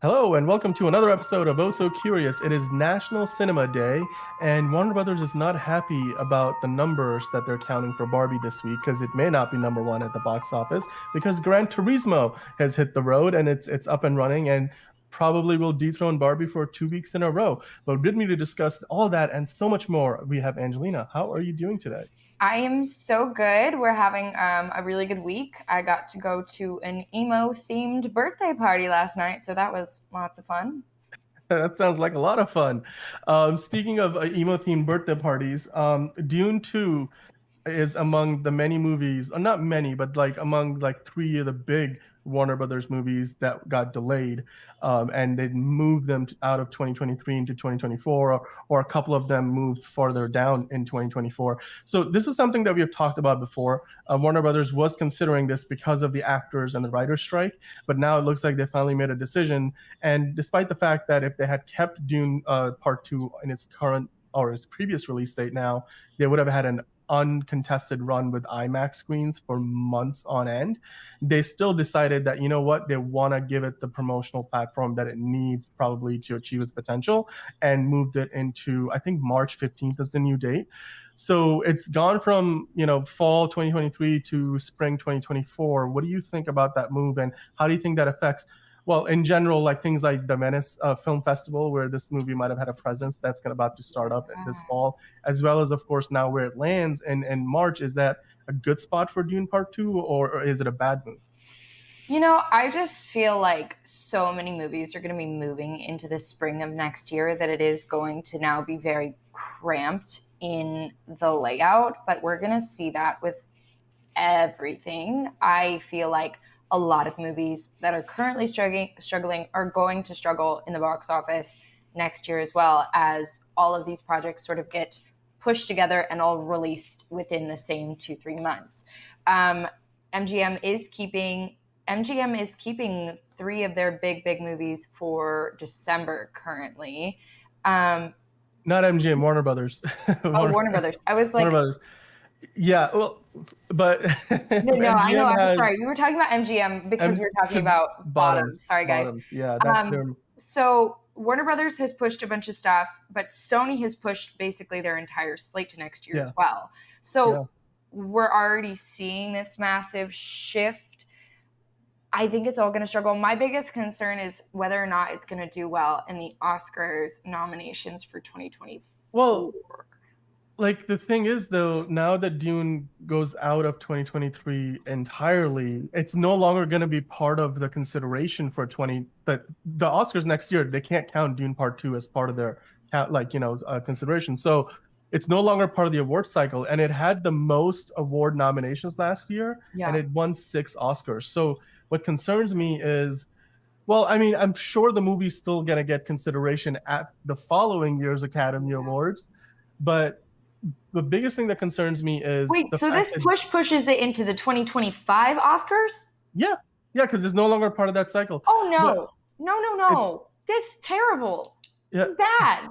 Hello and welcome to another episode of Oh So Curious. It is National Cinema Day, and Warner Brothers is not happy about the numbers that they're counting for Barbie this week because it may not be number one at the box office because Gran Turismo has hit the road and it's up and running and probably will dethrone Barbie for 2 weeks in a row. But with me to discuss all that and so much more, we have Angelina. How are you doing today? I am so good. We're having a really good week. I got to go to an emo themed birthday party last night, so that was lots of fun. That sounds like a lot of fun. Speaking of emo themed birthday parties, Dune 2 is among the many movies, or not many, but like among like three of the big Warner Brothers movies that got delayed, and they moved them out of 2023 into 2024, or a couple of them moved farther down in 2024. So this is something that we have talked about before. Warner Brothers was considering this because of the actors and the writers' strike, but now it looks like they finally made a decision. And despite the fact that if they had kept Dune Part Two in its current or its previous release date now, they would have had an uncontested run with IMAX screens for months on end. They still decided that, you know what, they want to give it the promotional platform that it needs probably to achieve its potential and moved it into, I think, March 15th is the new date. So it's gone from, fall 2023 to spring 2024. What do you think about that move and how do you think that affects well, in general, like things like the Venice Film Festival, where this movie might have had a presence, that's about to start up this fall, as well as, of course, now where it lands in March. Is that a good spot for Dune Part 2, or is it a bad move? I just feel like so many movies are going to be moving into the spring of next year that it is going to now be very cramped in the layout, but we're going to see that with everything. I feel like a lot of movies that are currently struggling are going to struggle in the box office next year as well, as all of these projects sort of get pushed together and all released within the same 2-3 months. Um, MGM is keeping MGM is keeping three of their big movies for December currently. Um, Not MGM, Warner Brothers. oh, Warner, Warner Brothers. I was Warner like, Brothers. Yeah, well, but no, I know. MGM I'm has sorry. We were talking about MGM because we were talking because about bottoms. bottoms, Sorry, guys. bottoms. Yeah, that's their. So Warner Brothers has pushed a bunch of stuff, but Sony has pushed basically their entire slate to next year Yeah, as well. yeah. So we're already seeing this massive shift. I think it's all going to struggle. My biggest concern is whether or not it's going to do well in the Oscars nominations for 2024. Well, like the thing is though, now that Dune goes out of 2023 entirely, it's no longer going to be part of the consideration for 20 the Oscars next year. They can't count Dune Part 2 as part of their consideration. So it's no longer part of the award cycle, and it had the most award nominations last year and Yeah. it won 6 Oscars. So what concerns me is, well, I mean, I'm sure the movie's still going to get consideration at the following year's Academy Yeah. Awards, but the biggest thing that concerns me is Wait, the so fact this that, pushes it into the 2025 Oscars? yeah, yeah, because it's no longer part of that cycle. Oh But no. No, no, it's, no. This is terrible. This yeah, is bad.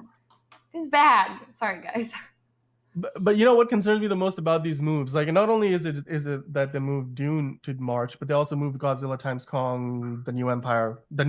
This is bad. Sorry, guys. but you know what concerns me the most about these moves? Like, not only is it that they moved Dune to March, but they also moved Godzilla times Kong, the New Empire, the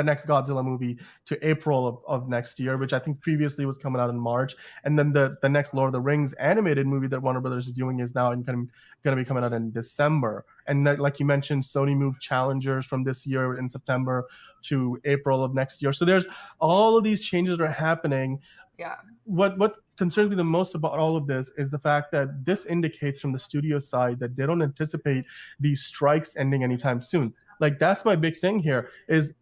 next Godzilla movie to April of next year, which I think previously was coming out in March. And then the next Lord of the Rings animated movie that Warner Brothers is doing is now going to be coming out in December. And that, like you mentioned, Sony moved Challengers from this year in September to April of next year. So there's all of these changes that are happening. Yeah. What concerns me the most about all of this is the fact that this indicates from the studio side that they don't anticipate these strikes ending anytime soon. Like, that's my big thing here is,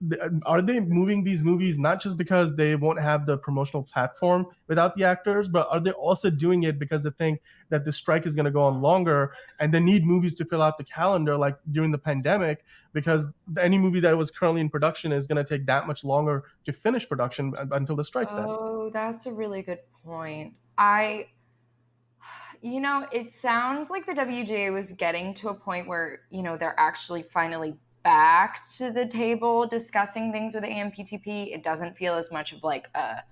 are they moving these movies not just because they won't have the promotional platform without the actors, but are they also doing it because they think that the strike is going to go on longer and they need movies to fill out the calendar like during the pandemic, because any movie that was currently in production is going to take that much longer to finish production until the strikes end. Oh, that's a really good point. It sounds like the WGA was getting to a point where, they're actually finally back to the table discussing things with the AMPTP. It doesn't feel as much of like a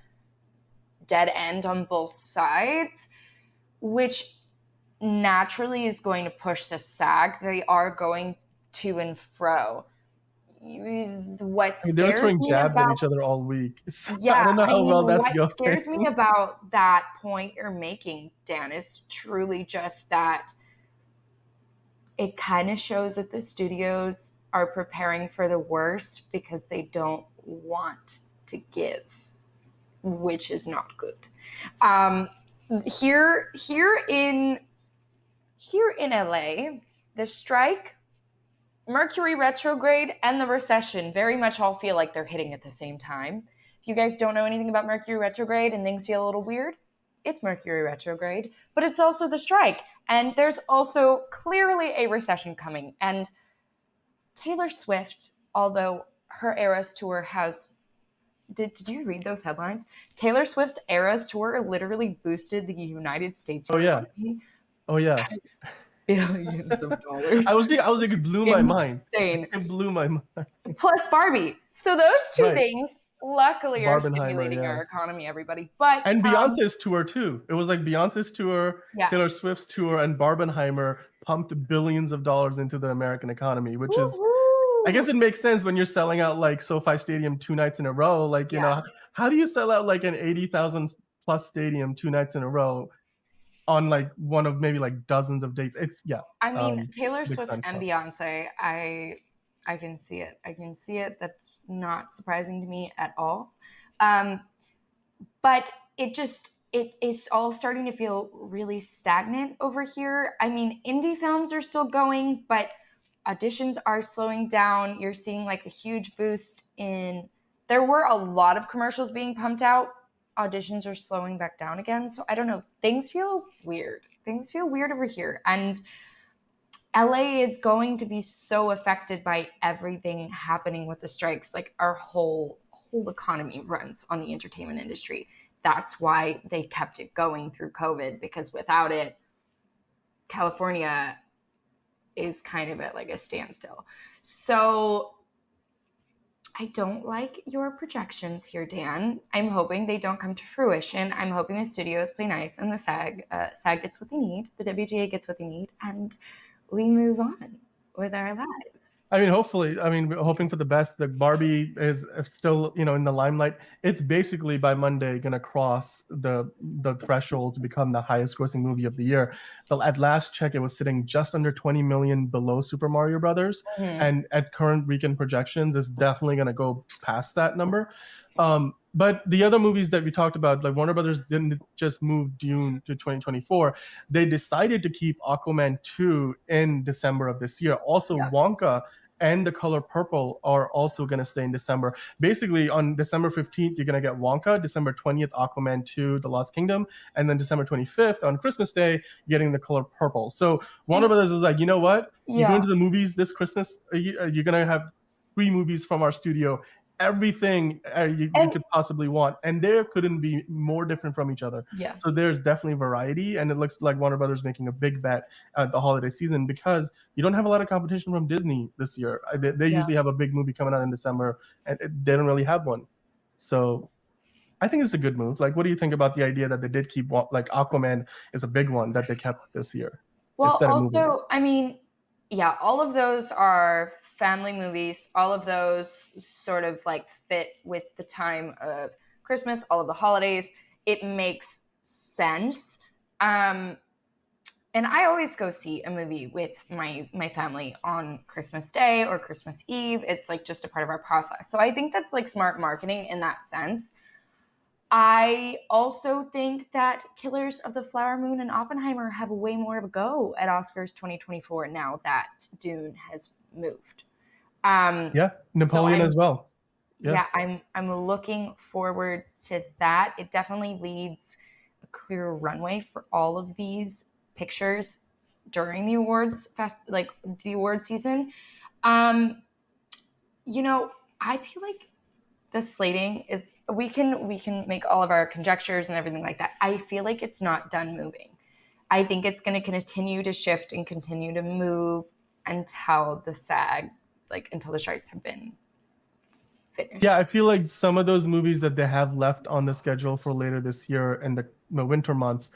dead end on both sides, which naturally is going to push the SAG. They are going to and fro. what I mean, they were scares throwing me jabs at about each other all week. So I yeah, don't know I how mean, well that's what going. scares me about that point you're making, Dan, is truly just that it kind of shows that the studios are preparing for the worst because they don't want to give, which is not good. Um, here, here in here in LA, the strike, Mercury retrograde, and the recession very much all feel like they're hitting at the same time. If you guys don't know anything about Mercury retrograde and things feel a little weird, it's Mercury retrograde, but it's also the strike. And there's also clearly a recession coming. And Taylor Swift, although her Eras tour has did you read those headlines? Taylor Swift Eras tour literally boosted the United States Oh yeah. economy Oh yeah. billions of dollars. I was like, it blew my mind. Insane. It blew my mind. Plus Barbie. So those two Right. things luckily are Barbenheimer, stimulating yeah. our economy, everybody. But And Beyonce's tour too. It was like Beyonce's tour, yeah. Taylor Swift's tour, and Barbenheimer pumped billions of dollars into the American economy, which is, I guess it makes sense when you're selling out like SoFi Stadium 2 nights in a row. Like, you know, how do you sell out like an 80,000 plus stadium 2 nights in a row on like one of maybe like dozens of dates? It's I mean, Taylor big Swift time and stuff. Beyonce, I can see it. I can see it. That's not surprising to me at all. But it is all starting to feel really stagnant over here. I mean, indie films are still going, but auditions are slowing down. You're seeing like a huge boost in there were a lot of commercials being pumped out. Auditions are slowing back down again. So I don't know. Things feel weird. Things feel weird over here. And LA is going to be so affected by everything happening with the strikes. Like our whole economy runs on the entertainment industry. That's why they kept it going through COVID, because without it, California is kind of at like a standstill. So I don't like your projections here, Dan. I'm hoping they don't come to fruition. I'm hoping the studios play nice and the SAG gets what they need, the WGA gets what they need, and we move on with our lives. I mean, hopefully, I mean, we're hoping for the best. The Barbie is still, you know, in the limelight. It's basically by Monday going to cross the threshold to become the highest grossing movie of the year. But at last check, it was sitting just under 20 million below Super Mario Brothers, and at current weekend projections, it's definitely going to go past that number. But the other movies that we talked about, like Warner Brothers didn't just move Dune to 2024. They decided to keep Aquaman 2 in December of this year. Also, Wonka and The Color Purple are also going to stay in December. Basically, on December 15th, you're going to get Wonka, December 20th, Aquaman 2, The Lost Kingdom, and then December 25th, on Christmas Day, getting The Color Purple. So Warner Brothers is like, you know what? You go into the movies this Christmas, you're going to have 3 movies from our studio, everything you could possibly want, and there couldn't be more different from each other. So there's definitely variety, and it looks like Warner Brothers making a big bet at the holiday season, because you don't have a lot of competition from Disney this year. They usually have a big movie coming out in December, and they don't really have one. So I think it's a good move. Like, what do you think about the idea that they did keep, like, Aquaman is a big one that they kept this year? Well, also, I mean, yeah, all of those are family movies. All of those sort of like fit with the time of Christmas, all of the holidays. It makes sense. And I always go see a movie with my family on Christmas Day or Christmas Eve. It's like just a part of our process. So I think that's like smart marketing in that sense. I also think that Killers of the Flower Moon and Oppenheimer have way more of a go at Oscars 2024 now that Dune has moved. Napoleon as well. Yeah, I'm looking forward to that. It definitely leads a clear runway for all of these pictures during the awards like the award season. You know, I feel like the slating is we can make all of our conjectures and everything like that. I feel like it's not done moving. I think it's going to continue to shift and continue to move until the until the strikes have been finished. Yeah, I feel like some of those movies that they have left on the schedule for later this year in the winter months,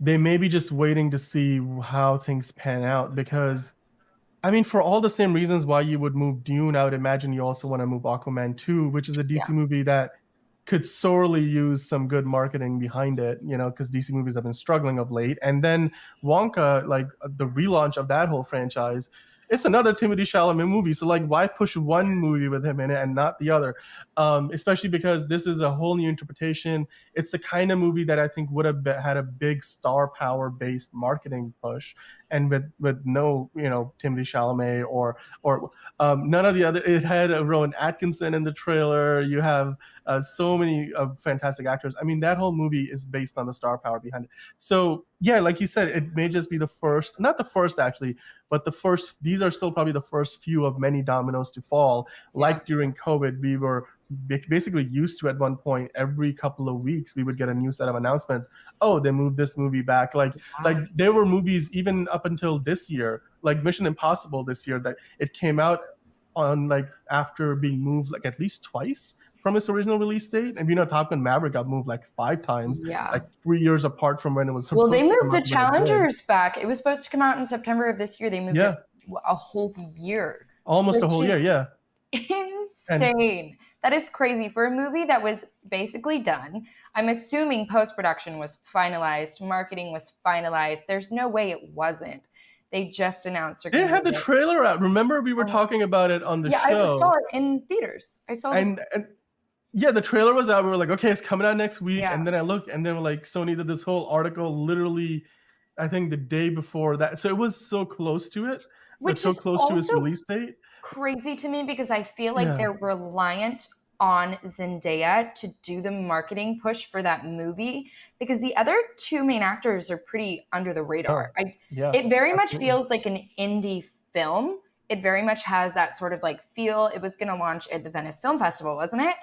they may be just waiting to see how things pan out, because I mean, for all the same reasons why you would move Dune, I would imagine you also want to move Aquaman 2, which is a Yeah. DC movie that could sorely use some good marketing behind it, because DC movies have been struggling of late. And then Wonka, like the relaunch of that whole franchise, it's another Timothée Chalamet movie. So like, why push one movie with him in it and not the other? Especially because this is a whole new interpretation. It's the kind of movie that I think would have had a big star power based marketing push, and with no Timothée Chalamet or none of the other. It had a Rowan Atkinson in the trailer. You have so many fantastic actors. I mean, that whole movie is based on the star power behind it. So yeah, like you said, it may just be the first, not the first actually, but the first. These are still probably the first few of many dominoes to fall. Yeah. Like during COVID, we were basically used to, at one point, every couple of weeks we would get a new set of announcements. Oh, they moved this movie back. Like there were movies even up until this year, like Mission Impossible this year, that it came out on like after being moved like at least twice from its original release date. And Top Gun Maverick got moved like 5 times, Yeah. like 3 years apart from when it was Well, they supposed to come moved the out, but it did. Challengers back. It was supposed to come out in September of this year. They moved Yeah, it a whole year, almost a which whole is year. Yeah, and insane. That is crazy for a movie that was basically done. I'm assuming post production was finalized, marketing was finalized. There's no way it wasn't. They just announced they're they going to had move the it. trailer out. Remember, we were talking about it on the Yeah, I saw show, it in theaters. I saw and yeah, the trailer was out. We were like, okay, it's coming out next week. yeah, And then I looked, and then like Sony did this whole article literally, I think the day before that. So it was so close to it, but which so is close to its also release date. crazy to me because I feel like Yeah. they're reliant on Zendaya to do the marketing push for that movie because the other two main actors are pretty under the radar. Oh, yeah, It very much absolutely. feels like an indie film. It very much has that sort of like feel. It was going to launch at the Venice Film Festival, wasn't it?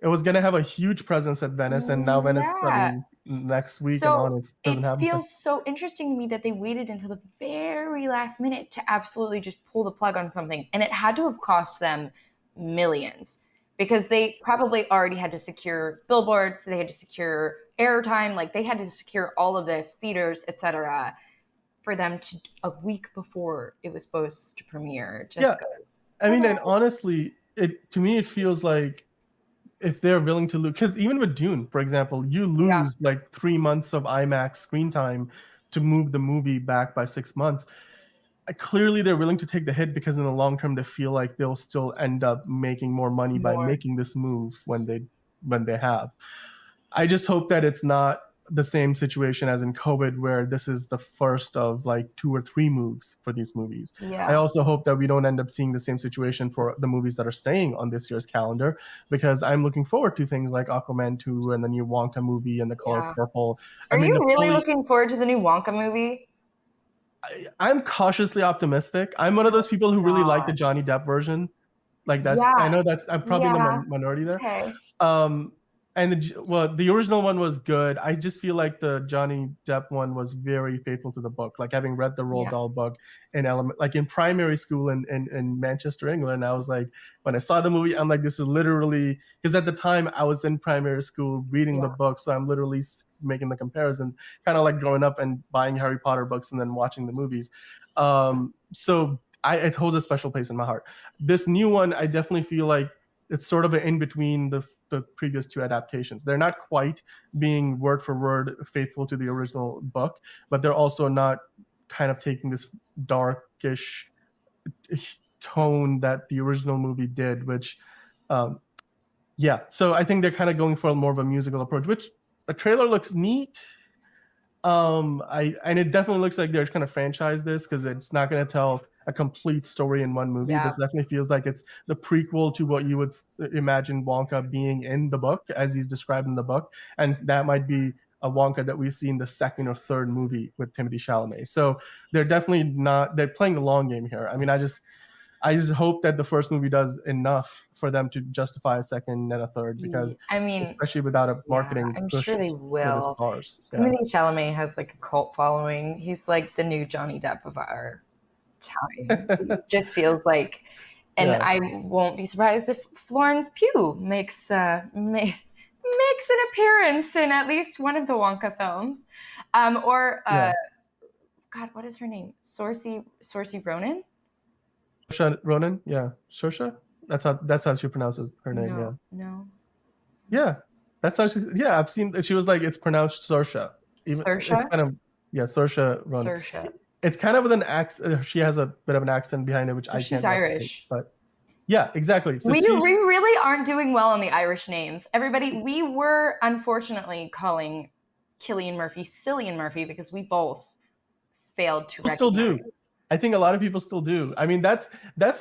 It was gonna have a huge presence at Venice, and now Venice, I Yeah. mean, next week and on, So it doesn't it have much. feels so interesting to me that they waited until the very last minute to absolutely just pull the plug on something. And it had to have cost them millions because they probably already had to secure billboards, they had to secure airtime, like they had to secure all of this, theaters, etc., for them to a week before it was supposed to premiere. Yeah, Just go, I mean, and "Ta-da." honestly, it to me it feels like if they're willing to lose, because even with Dune, for example, you Yeah, lose like 3 months of IMAX screen time to move the movie back by 6 months. Clearly, they're willing to take the hit because in the long term, they feel like they'll still end up making more money by more. making this move when they have. I just hope that it's not the same situation as in COVID, where this is the first of like 2 or 3 moves for these movies. I Yeah, also hope that we don't end up seeing the same situation for the movies that are staying on this year's calendar, because I'm looking forward to things like Aquaman 2 and the new Wonka movie and The Color yeah. Purple. I Are mean, you the really fully, looking forward to the new Wonka movie? I'm cautiously optimistic. I'm one of those people who really like the Not. Johnny Depp version. Like I Yeah, know I'm probably in the yeah. minority there. Okay. Um, and the original one was good. I just feel like the Johnny Depp one was very faithful to the book. Like having read the Roald Yeah, Dahl book like in primary school in Manchester, England, I was like, when I saw the movie, I'm like, this is literally, because at the time I was in primary school reading the yeah, book, so I'm literally making the comparisons, kind of like growing up and buying Harry Potter books and then watching the movies. So it holds a special place in my heart. This new one, I definitely feel like it's sort of an in between the previous 2 adaptations. They're not quite being word for word faithful to the original book, but they're also not kind of taking this darkish tone that the original movie did, which, yeah. So I think they're kind of going for more of a musical approach, which a trailer looks neat. And it definitely looks like they're going to franchise this because it's not going to tell a complete story in one movie. yeah, This definitely feels like it's the prequel to what you would imagine Wonka being in the book, as he's described in the book, and that might be a Wonka that we see in the second or third movie with Timothée Chalamet. So they're definitely not. They're playing the long game here. I mean, I just hope that the first movie does enough for them to justify a second and a third, because I mean, especially without a yeah, marketing I'm push sure they for the will. stars. Yeah. Timothy Chalamet has like a cult following. He's like the new Johnny Depp of our time. It just feels like, and Yeah. I won't be surprised if Florence Pugh makes an appearance in at least one of the Wonka films, or Yeah. God, what is her name? Saoirse Ronan? Saoirse Ronan, yeah, Saoirse. That's how she pronounces her name. Yeah, No. yeah, that's how she. Yeah, I've seen. She was like, it's pronounced Saoirse. Even it's Saoirse? kind of yeah, Saoirse Ronan. Saoirse. It's kind of with an accent. She has a bit of an accent behind it, which Well, I she's can't replicate. Irish. But yeah, exactly. So We she's really aren't doing well on the Irish names. Everybody, we were unfortunately calling Cillian Murphy Cillian Murphy because we both failed to people still do. recognize. I think a lot of people still do. I mean, that's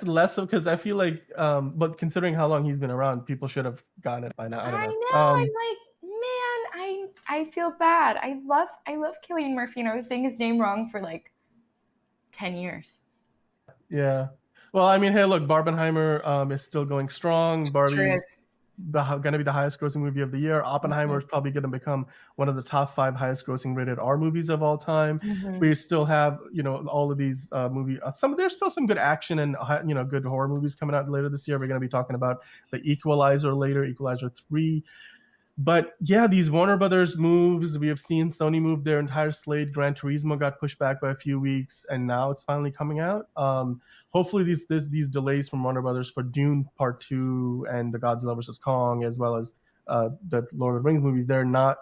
less of because I feel like, but considering how long he's been around, people should have gotten it by now. I don't I know. know. I'm like, man, I feel bad. I love Cillian Murphy, and I was saying his name wrong for like 10 years. Yeah. Well, I mean, hey, look, Barbenheimer is still going strong. Sure Barbie's is. going to be the highest grossing movie of the year. Oppenheimer is probably going to become one of the top 5 highest grossing rated R movies of all time. We still have, all of these movie. There's still some good action and good horror movies coming out later this year. We're going to be talking about the Equalizer later, Equalizer 3. But yeah, these Warner Brothers moves, we have seen Sony move their entire slate. Gran Turismo got pushed back by a few weeks, and now it's finally coming out. Hopefully, these delays from Warner Brothers for Dune Part 2 and the Godzilla vs. Kong, as well as the Lord of the Rings movies, they're not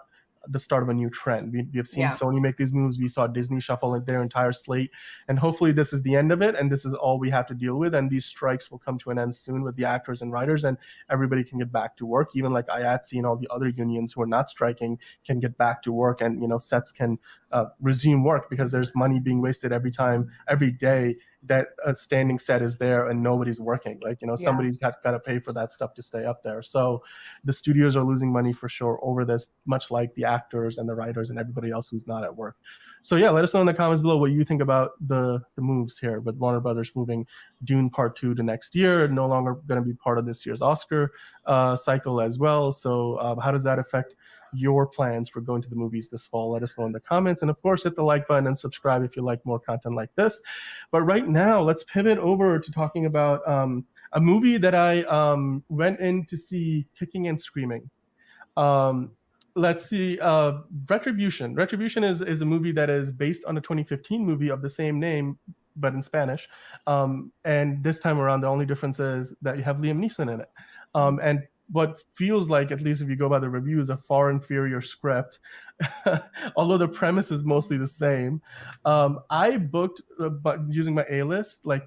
the start of a new trend. We have seen Sony make these moves. We saw Disney shuffle their entire slate, and hopefully this is the end of it, and this is all we have to deal with, and these strikes will come to an end soon with the actors and writers, and everybody can get back to work. Even like IATSE and all the other unions who are not striking can get back to work, and sets can resume work, because there's money being wasted every day that a standing set is there and nobody's working. Somebody's got to pay for that stuff to stay up there. So the studios are losing money for sure over this, much like the actors and the writers and everybody else who's not at work. So yeah, let us know in the comments below what you think about the moves here with Warner Brothers moving Dune Part 2 to next year, no longer going to be part of this year's Oscar cycle as well. So how does that affect your plans for going to the movies this fall? Let us know in the comments, and of course hit the like button and subscribe if you like more content like this. But right now, let's pivot over to talking about a movie that I went in to see kicking and screaming. Let's see, Retribution. Retribution is a movie that is based on a 2015 movie of the same name, but in Spanish. And this time around, the only difference is that you have Liam Neeson in it. And what feels like, at least if you go by the reviews, a far inferior script, although the premise is mostly the same. I booked, using my A-list, like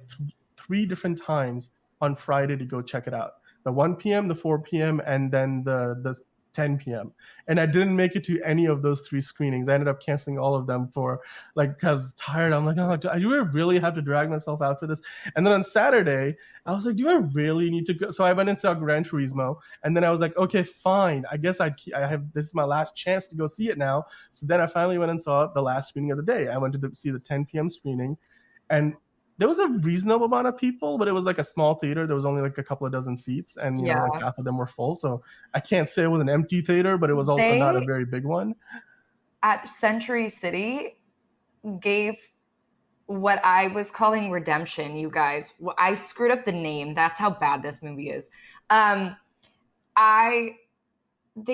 3 different times on Friday to go check it out. The 1 p.m., the 4 p.m., and then the 10 p.m. And I didn't make it to any of those 3 screenings. I ended up canceling all of them because I was tired. I'm like, oh, do I really have to drag myself out for this? And then on Saturday, I was like, do I really need to go? So I went and saw Gran Turismo, and then I was like, okay, fine. I guess I have, this is my last chance to go see it now. So then I finally went and saw the last screening of the day. I went to see the 10 p.m. screening, and there was a reasonable amount of people, but it was like a small theater. There was only like a couple of dozen seats, and like half of them were full. So I can't say it was an empty theater, but it was also not a very big one. At Century City gave what I was calling Redemption, you guys. I screwed up the name. That's how bad this movie is. They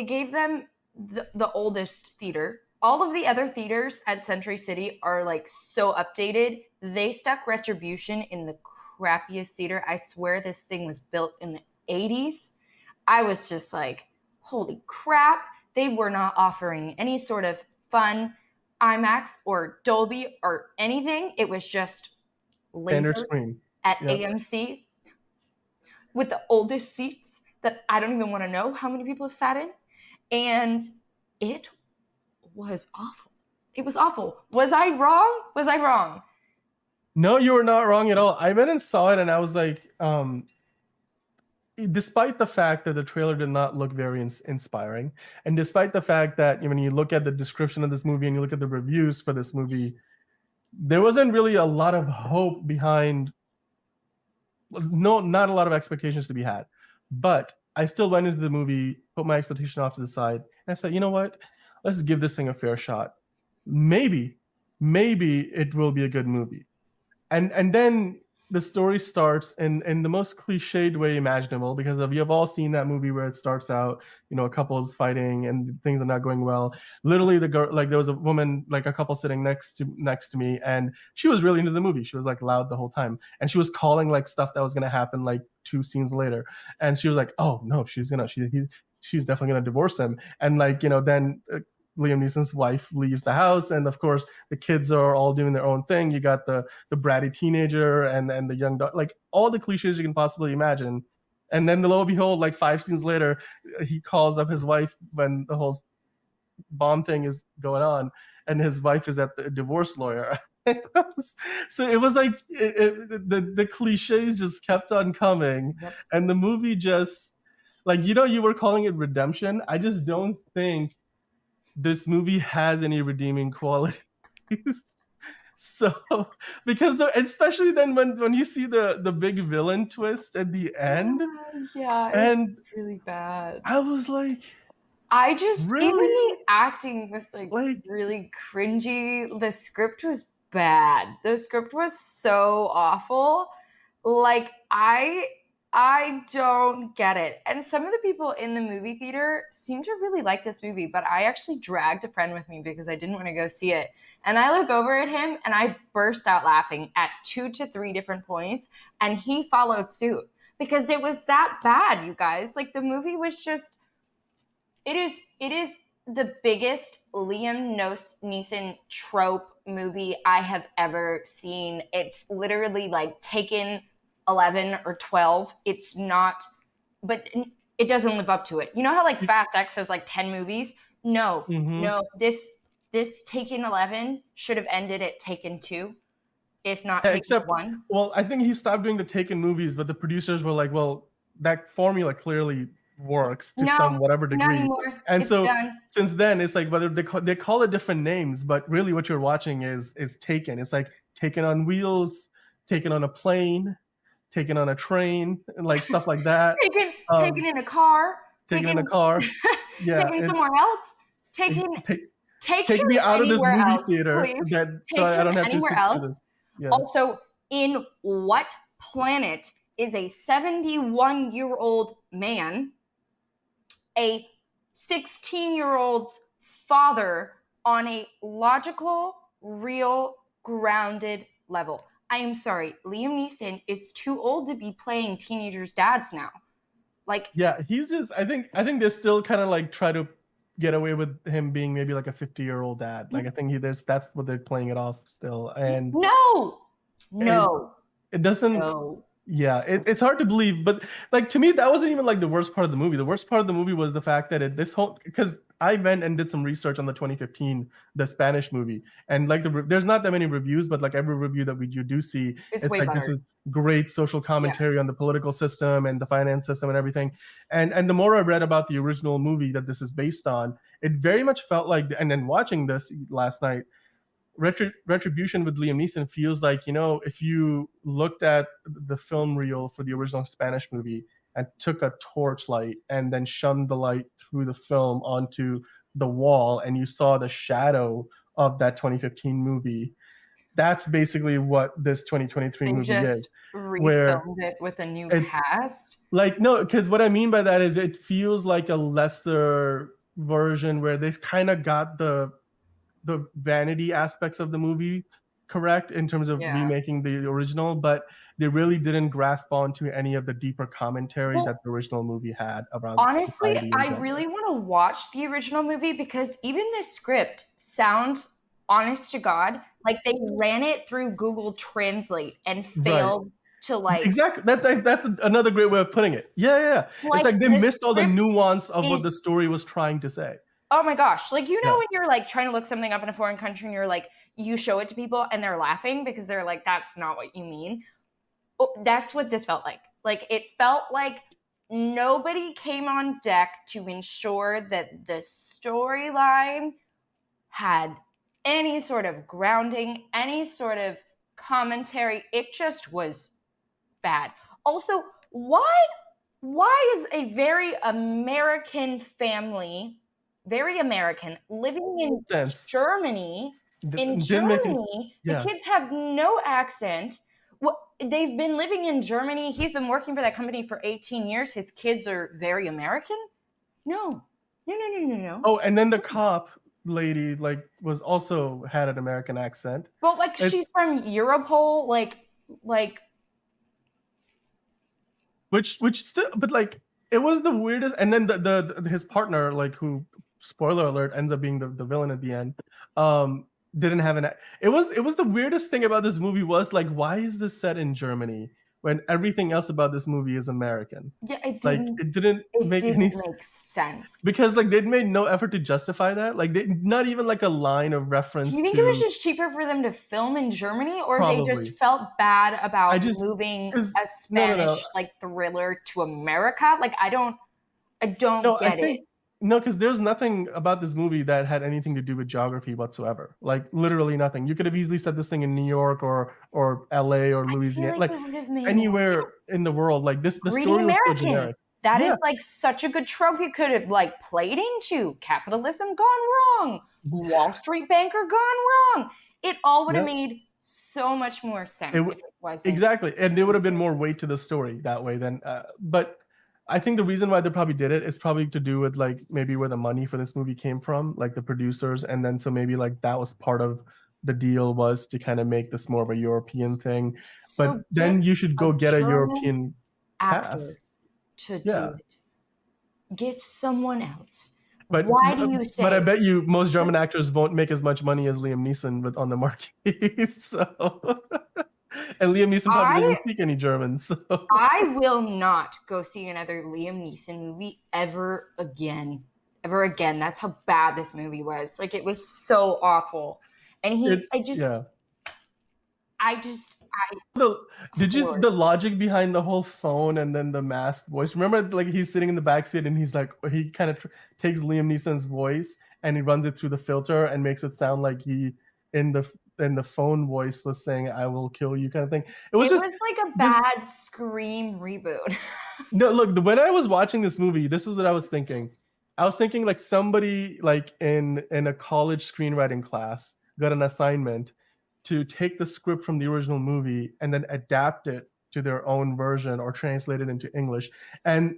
gave them the oldest theater. All of the other theaters at Century City are like so updated. They stuck Retribution in the crappiest theater. I swear this thing was built in the 80s. I was just like, holy crap. They were not offering any sort of fun IMAX or Dolby or anything. It was just laser screen at AMC with the oldest seats that I don't even want to know how many people have sat in. And it was awful. It was awful. Was I wrong? No, you were not wrong at all. I went and saw it, and I was like, despite the fact that the trailer did not look very inspiring, and despite the fact that when you look at the description of this movie and you look at the reviews for this movie, there wasn't really a lot of hope behind. No, not a lot of expectations to be had. But I still went into the movie, put my expectation off to the side, and I said, you know what? Let's give this thing a fair shot. Maybe it will be a good movie. And then the story starts in the most cliched way imaginable, because we have all seen that movie where it starts out, a couple's fighting and things are not going well. Literally, the girl, like, there was a woman, like a couple sitting next to me, and she was really into the movie. She was like loud the whole time, and she was calling like stuff that was gonna happen like two scenes later, and she was like, "Oh no, she's definitely gonna divorce him," and like, then. Liam Neeson's wife leaves the house, and of course the kids are all doing their own thing. You got the bratty teenager and the young dog, like all the cliches you can possibly imagine. And then lo and behold, like 5 scenes later, he calls up his wife when the whole bomb thing is going on, and his wife is at the divorce lawyer. So it was like the cliches just kept on coming, Yep. and the movie just like, you were calling it redemption. I just don't think this movie has any redeeming qualities. So, because especially then when you see the big villain twist at the end, Yeah, it was and really bad. I was like, I just even really? the acting was like Like, really cringy. The script was bad. The script was so awful. Like I don't get it. And some of the people in the movie theater seem to really like this movie, but I actually dragged a friend with me because I didn't want to go see it. And I look over at him and I burst out laughing at 2 to 3 different points, and he followed suit because it was that bad, you guys. Like the movie was just it is the biggest Liam Neeson trope movie I have ever seen. It's literally like Taken 11 or 12. It's not, but it doesn't live up to it. You know how like Fast X has like 10 movies? No, mm-hmm. no. This Taken 11 should have ended at Taken 2, if not Yeah, Taken except, 1. well, I think he stopped doing the Taken movies, but the producers were like, well, that formula clearly works to No, some whatever not degree. anymore. And It's so done. since then, it's like, whether they call it different names, but really what you're watching is Taken. It's like Taken on Wheels, Taken on a plane, Taken on a train, and like stuff like that. Taken Um, in a car, Taken in a taken car. Yeah, taken it's somewhere else, taken take take take him me out of this anywhere movie else, theater, please. that so Take I him don't have to anywhere sit through else. this. Yeah. Also, in what planet is a 71-year-old man a 16-year-old's father on a logical, real, grounded level? I am sorry, Liam Neeson is too old to be playing teenagers' dads now. Like, Yeah, he's just. I think they still kind of like try to get away with him being maybe like a 50-year-old dad. Like, I think that's what they're playing it off still, and no, it no, it doesn't. no. Yeah, it's hard to believe, but like, to me, that wasn't even like the worst part of the movie. The worst part of the movie was the fact that this whole, because I went and did some research on the 2015 the Spanish movie, and like there's not that many reviews, but like every review that you do see, It's it's way like, this better. is great social Yeah. commentary on the political system and the finance system and everything. And the more I read about the original movie that this is based on, it very much felt like, and then watching this last night, Retribution with Liam Neeson feels like, if you looked at the film reel for the original Spanish movie and took a torchlight and then shunned the light through the film onto the wall, and you saw the shadow of that 2015 movie, that's basically what this 2023 They movie is, just where refilmed it with a new it's cast. like, no, because what I mean by that is it feels like a lesser version, where they kind of got the vanity aspects of the movie correct in terms of Yeah. remaking the original, but they really didn't grasp onto any of the deeper commentary that Well, the original movie had around honestly, society and I gender. really want to watch the original movie because even the script sounds, honest to God, like they ran it through Google Translate and Right. failed to like Exactly. That's another great way of putting it. Yeah, yeah, yeah. It's like like they the missed all the script nuance of what the is, story was trying to say. oh my gosh, like you know Yeah. when you're like trying to look something up in a foreign country and you're like you show it to people and they're laughing because they're like that's not what you mean. Oh, that's what this felt like. Like it felt like nobody came on deck to ensure that the storyline had any sort of grounding, any sort of commentary. It just was bad. Also, why is a very American family, very American, living in Sense. Germany, in Didn't make any. Germany, the Yeah. kids have no accent. They've been living in Germany. He's been working for that company for 18 years. His kids are very American. No, no, no, no, no, no. Oh, and then the cop lady like was also had an American accent. But like she's It's from Europol, like which still, but like it was the weirdest. And then the his partner, like who, spoiler alert, ends up being the villain at the end. Didn't have an. It was the weirdest thing about this movie was like, why is this set in Germany when everything else about this movie is American? yeah, Like it didn't it make any didn't make sense. because like they'd made no effort to justify that. Like they not even like a line of Do reference you think it was to just cheaper for them to film in Germany, or they just probably. felt bad I about just moving because a no. Spanish like thriller to America? Like I don't No, I get think it. no, because there's nothing about this movie that had anything to do with geography whatsoever. Like literally nothing. You could have easily set this thing in New York or LA or I feel Louisiana, like like it would have made more anywhere sense. in the world. Like this, the Greedy story was so generic. Americans. That is Yeah, like such a good trope you could have like played into. Capitalism gone wrong. Wall Street banker gone wrong. It all would have yeah. made so much more It sense if w- it wasn't. exactly, and there would have been more weight to the story that way than. But I think the reason why they probably did it is probably to do with like maybe where the money for this movie came from, like the producers, and then so maybe like that was part of the deal was to kind of make this more of a European thing. But So get then you should a go get a German European actor cast. to Yeah, do it. Get someone else. but Why do you but I say bet you most German actors won't make as much money as Liam Neeson with on the marquee. So, and Liam Neeson probably doesn't even I speak any German. So. I will not go see another Liam Neeson movie ever again. Ever again. That's how bad this movie was. Like it was so awful. And It's yeah. I just I The did you floored. the logic behind the whole phone and then the masked voice? Remember, like he's sitting in the backseat and he's like he kind of takes Liam Neeson's voice and he runs it through the filter and makes it sound like he in the phone voice was saying "I will kill you" kind of thing. It was It just was like a this. bad Scream reboot. No, look, when I was watching this movie, this is what I was thinking. I was thinking like somebody like in a college screenwriting class got an assignment to take the script from the original movie and then adapt it to their own version or translate it into English. And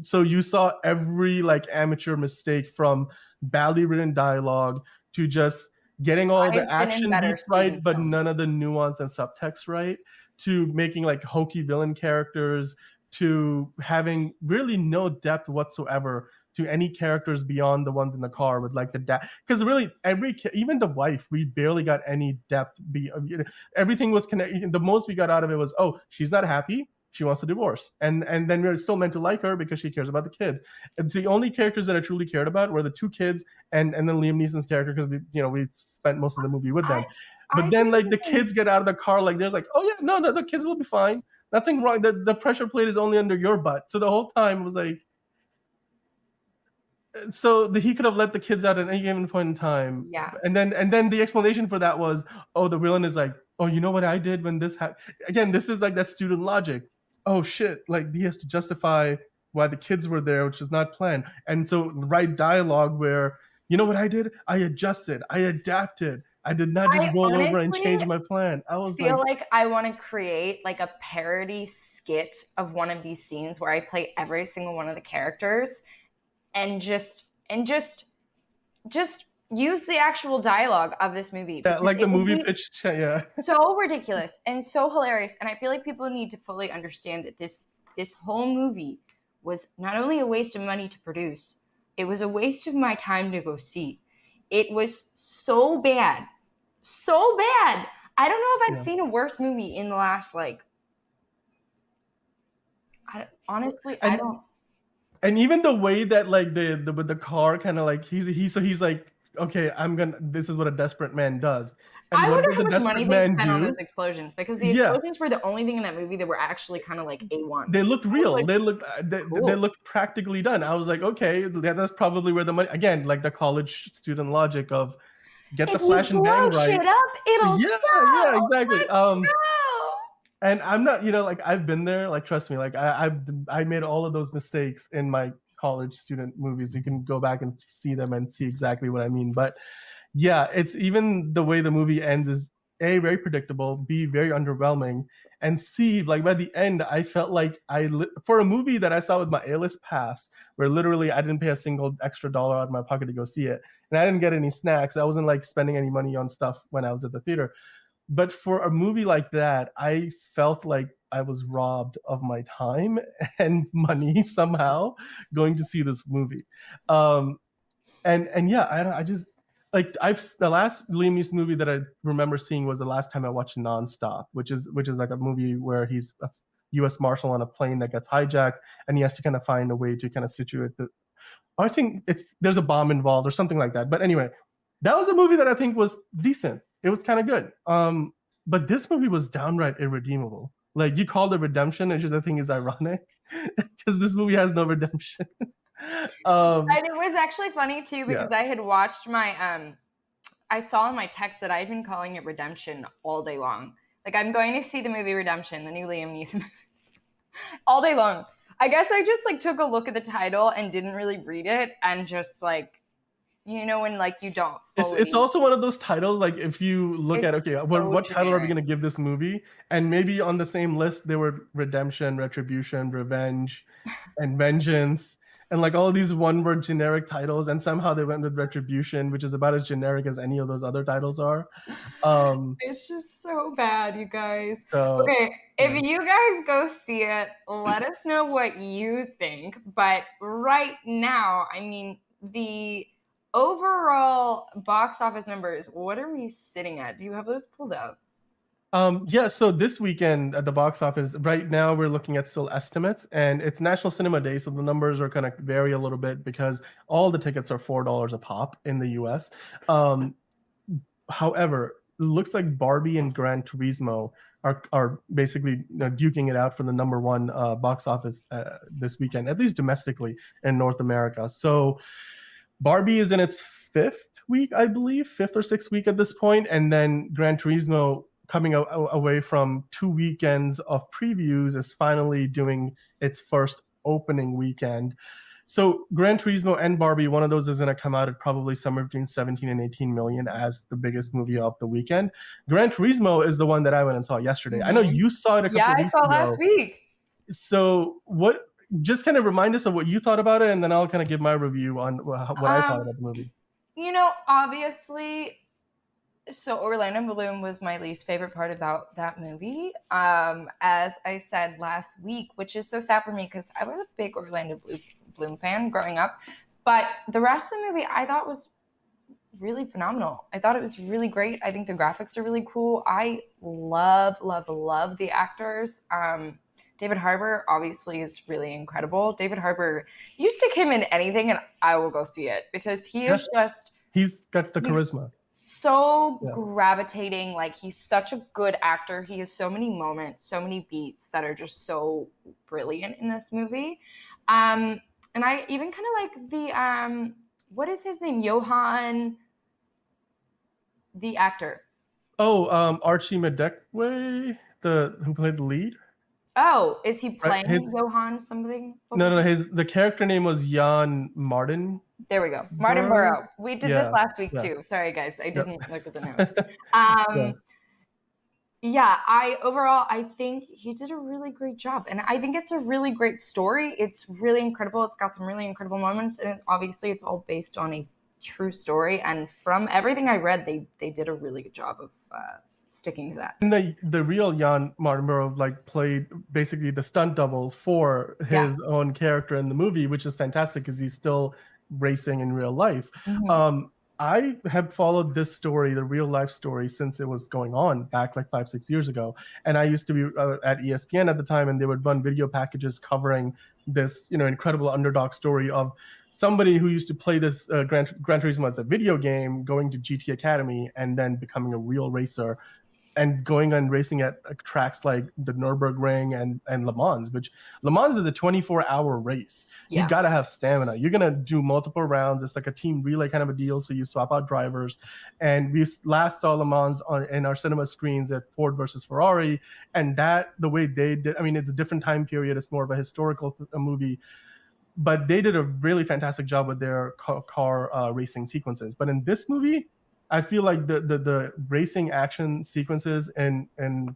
so you saw every like amateur mistake from badly written dialogue to just getting all the I've been in action better beats right, student but none films. of the nuance and subtext right, to making like hokey villain characters, to having really no depth whatsoever to any characters beyond the ones in the car with like the dad, because really even the wife, we barely got any depth. Everything was connected. The most we got out of it was, oh, she's not happy, she wants a divorce, and then we're still meant to like her because she cares about the kids. The only characters that I truly cared about were the two kids and then Liam Neeson's character, because we spent most of the movie with I them. I But then didn't like the even kids get out of the car, like there's like, oh yeah, no, the kids will be fine, nothing wrong. The pressure plate is only under your butt. So the whole time it was like, so he could have let the kids out at any given point in time. yeah. And then the explanation for that was, oh, the villain is like, oh, you know what I did when this happened. Again, this is like that student logic. Oh shit, like he has to justify why the kids were there, which is not planned. And so write dialogue where, you know what I did? I adjusted, I adapted. I did not just I roll over and honestly change my plan. I was feel like, like I want to create like a parody skit of one of these scenes where I play every single one of the characters and just use the actual dialogue of this movie yeah, because like the it would movie be pitch. Yeah, so ridiculous and so hilarious. And I feel like people need to fully understand that this whole movie was not only a waste of money to produce, it was a waste of my time to go see. It was so bad. So bad. I don't know if I've yeah. seen a worse movie in the last like honestly, I And don't. and even the way that like the with the car kind of like he's like, okay, I'm gonna, this is what a desperate man does. And I what wonder does how a much money desperate they man spent on those do? explosions because the Yeah, explosions were the only thing in that movie that were actually kind of like A1. they looked I was real, like, they cool. looked practically done. I was like, okay, that's probably where the money, again, like the college student logic of get the If you flash and bang blow right. shit up, it'll Yeah, yeah, sell. exactly. Let's go. And I'm not, like I've been there. Like trust me, like I made all of those mistakes in my college student movies. You can go back and see them and see exactly what I mean. But yeah, it's even the way the movie ends is A, very predictable, B, very underwhelming, and C, like by the end, I felt like for a movie that I saw with my A-list pass, where literally I didn't pay a single extra dollar out of my pocket to go see it, and I didn't get any snacks. I wasn't like spending any money on stuff when I was at the theater. But for a movie like that, I felt like I was robbed of my time and money somehow going to see this movie. Um, and yeah, I just like the last Liam Neeson movie that I remember seeing was the last time I watched Nonstop, which is like a movie where he's a U.S. Marshal on a plane that gets hijacked, and he has to kind of find a way to kind of situate the. I think there's a bomb involved or something like that. But anyway, that was a movie that I think was decent. It was kind of good. But this movie was downright irredeemable. Like you called it redemption, and just the thing is ironic because this movie has no redemption. And it was actually funny too because Yeah. I had watched my I saw in my text that I've been calling it Redemption all day long. Like I'm going to see the movie Redemption, the new Liam Neeson movie, all day long. I guess I just like took a look at the title and didn't really read it and just like when like you don't fully. It's also one of those titles like if you look at It's okay, so what title are we generic. going to give this movie? And maybe on the same list there were Redemption, Retribution, Revenge, and Vengeance, and like all these one-word generic titles, and somehow they went with Retribution, which is about as generic as any of those other titles are. Um, It's just so bad, you guys. so Okay, yeah. if you guys go see it, let us know what you think. But right now, I mean, the overall box office numbers, what are we sitting at? Do you have those pulled up? Yeah, so this weekend at the box office, right now we're looking at still estimates, and it's National Cinema Day, so the numbers are going to vary a little bit because all the tickets are $4 a pop in the US. Um, However, it looks like Barbie and Gran Turismo are basically duking it out for the number one box office this weekend, at least domestically in North America. So Barbie is in its fifth week, I believe, fifth or sixth week at this point, and then Gran Turismo coming away from 2 weekends of previews is finally doing its first opening weekend. So Gran Turismo and Barbie, one of those is going to come out at probably somewhere between 17 and 18 million as the biggest movie of the weekend. Gran Turismo is the one that I went and saw yesterday. I know Mm-hmm. you saw it a Yeah, couple of I weeks saw last ago. week. So what? Just kind of remind us of what you thought about it, and then I'll kind of give my review on what I thought about the movie. Obviously, so Orlando Bloom was my least favorite part about that movie. As I said last week, which is so sad for me because I was a big Orlando Bloom fan growing up. But the rest of the movie I thought was really phenomenal. I thought it was really great. I think the graphics are really cool. I love, love, love the actors. David Harbour obviously is really incredible. David Harbour, you stick him in anything and I will go see it because he is just. He's got the He's charisma. so gravitating. Like he's such a good actor. He has so many moments, so many beats that are just so brilliant in this movie. And I even kind of like the what is his name? Johan, the actor. Oh, Archie Madekwe, the who played the lead. Oh, is he Right? playing Johan something? No, the character name was Jan Martin. There we go. Martin Burrow. We did this last week too. Sorry guys, I didn't look at the notes. I think he did a really great job. And I think it's a really great story. It's really incredible. It's got some really incredible moments. And obviously it's all based on a true story. And from everything I read, they did a really good job of sticking to that. And the real Jan Martinborough played basically the stunt double for his own character in the movie, which is fantastic because he's still racing in real life. Mm-hmm. I have followed this story, the real life story, since it was going on back like 5-6 years ago. And I used to be at ESPN at the time, and they would run video packages covering this, incredible underdog story of somebody who used to play this Gran Turismo as a video game, going to GT Academy, and then becoming a real racer and going and racing at tracks like the Nürburgring and Le Mans, which Le Mans is a 24-hour race. Yeah. You got to have stamina. You're going to do multiple rounds. It's like a team relay kind of a deal. So you swap out drivers. And we last saw Le Mans in our cinema screens at Ford versus Ferrari. And the way they did, it's a different time period. It's more of a historical movie. But they did a really fantastic job with their car racing sequences. But in this movie, I feel like the racing action sequences in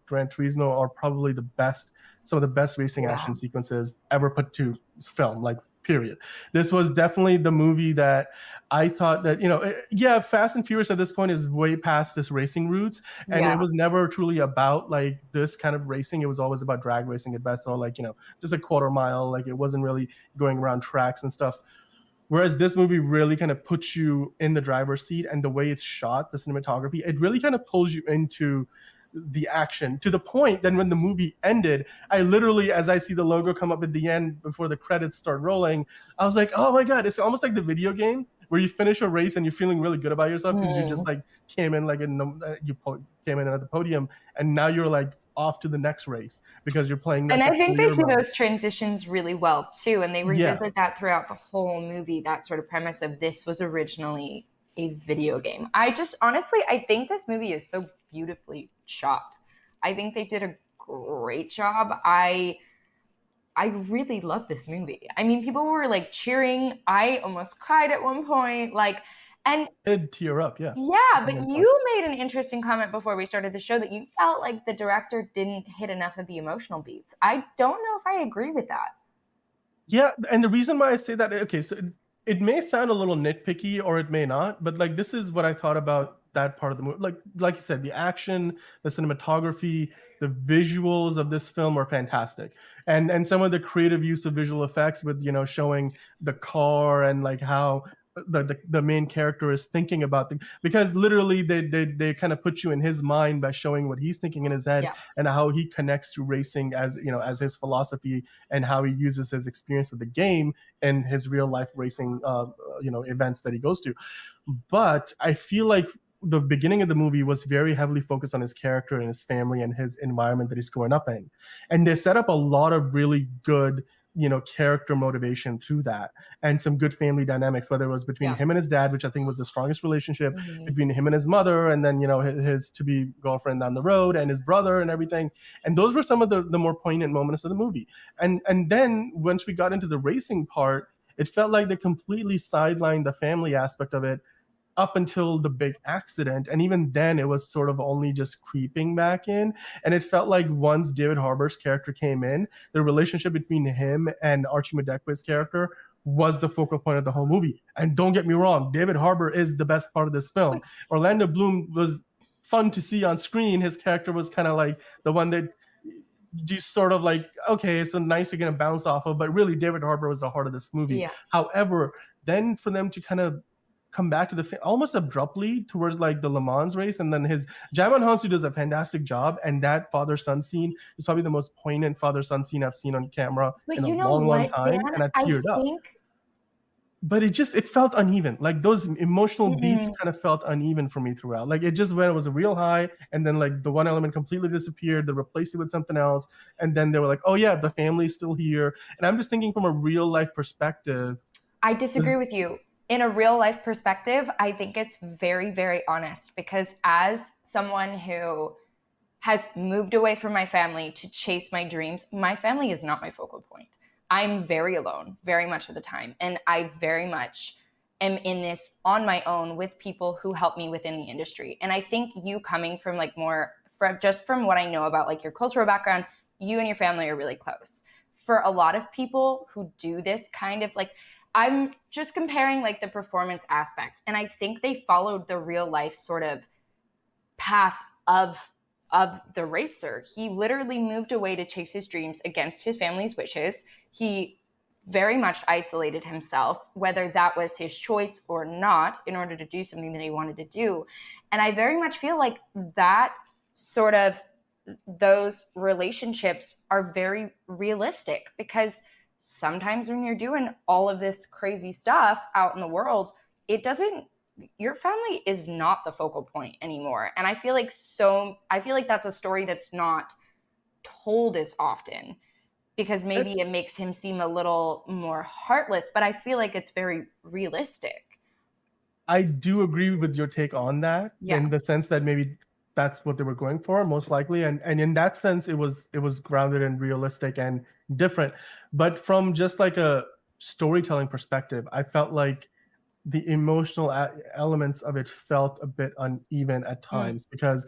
Gran Turismo are probably the best, some of the best racing Yeah. action sequences ever put to film, like period. This was definitely the movie that I thought that, yeah, Fast and Furious at this point is way past this racing roots, and Yeah. it was never truly about like this kind of racing. It was always about drag racing at best, or like, just a quarter mile. Like it wasn't really going around tracks and stuff. Whereas this movie really kind of puts you in the driver's seat, and the way it's shot, the cinematography, it really kind of pulls you into the action to the point that when the movie ended, I literally, as I see the logo come up at the end before the credits start rolling, I was like, oh my God, it's almost like the video game where you finish a race and you're feeling really good about yourself because you just Mm. like came in like came in at the podium, and now you're like off to the next race because you're playing And like a I think they career do mode. those transitions really well too. And they Yeah. revisit that throughout the whole movie, that sort of premise of this was originally a video game. I just honestly, I think this movie is so beautifully shot. I think they did a great job. I really love this movie. I mean, people were like cheering. I almost cried at one point. And Did tear up, yeah. yeah, At but one point. you made an interesting comment before we started the show that you felt like the director didn't hit enough of the emotional beats. I don't know if I agree with that. Yeah, and the reason why I say that, okay, so it may sound a little nitpicky or it may not, but like this is what I thought about that part of the movie. Like you said, the action, the cinematography, the visuals of this film are fantastic. And some of the creative use of visual effects with, showing the car and like how the main character is thinking about the, because literally they kind of put you in his mind by showing what he's thinking in his head Yeah. and how he connects to racing as, as his philosophy, and how he uses his experience with the game and his real life racing events that he goes to. But I feel like the beginning of the movie was very heavily focused on his character and his family and his environment that he's growing up in, and they set up a lot of really good character motivation through that, and some good family dynamics, whether it was between Yeah. him and his dad, which I think was the strongest relationship, Mhm. between him and his mother, and then his to be girlfriend down the road, and his brother and everything. And those were some of the more poignant moments of the movie. And then once we got into the racing part, it felt like they completely sidelined the family aspect of it up until the big accident. And even then, it was sort of only just creeping back in. And it felt like once David Harbour's character came in, the relationship between him and Archie Madekwe's character was the focal point of the whole movie. And don't get me wrong, David Harbour is the best part of this film. Orlando Bloom was fun to see on screen. His character was kind of like the one that just sort of like, okay, it's so nice you're gonna bounce off of, but really David Harbour was the heart of this movie. Yeah. However, then for them to kind of come back to the almost abruptly towards like the Le Mans race, and then his Djimon Hounsou does a fantastic job, and that father-son scene is probably the most poignant father-son scene I've seen on camera But in a you know long what, Dan? time, and I I teared up. think But it felt uneven. Like those emotional beats mm-mm. kind of felt uneven for me throughout. Like it just when it was a real high, and then like the one element completely disappeared, they replaced it with something else, and then they were like, oh yeah, the family's still here. And I'm just thinking from a real life perspective. I disagree with you. In a real life perspective, I think it's very, very honest because as someone who has moved away from my family to chase my dreams, my family is not my focal point. I'm very alone, very much of the time. And I very much am in this on my own with people who help me within the industry. And I think you coming from like more, from just from what I know about like your cultural background, you and your family are really close. For a lot of people who do this kind of like, I'm just comparing like the performance aspect. And I think they followed the real life sort of path of the racer. He literally moved away to chase his dreams against his family's wishes. He very much isolated himself, whether that was his choice or not, in order to do something that he wanted to do. And I very much feel like that sort of those relationships are very realistic because sometimes when you're doing all of this crazy stuff out in the world, it doesn't your family is not the focal point anymore. And I feel like that's a story that's not told as often because maybe It's it makes him seem a little more heartless, but I feel like it's very realistic. I do agree with your take on that, Yeah. in the sense that maybe that's what they were going for, most likely, and in that sense, it was grounded and realistic and different. But from just like a storytelling perspective, I felt like the emotional elements of it felt a bit uneven at times because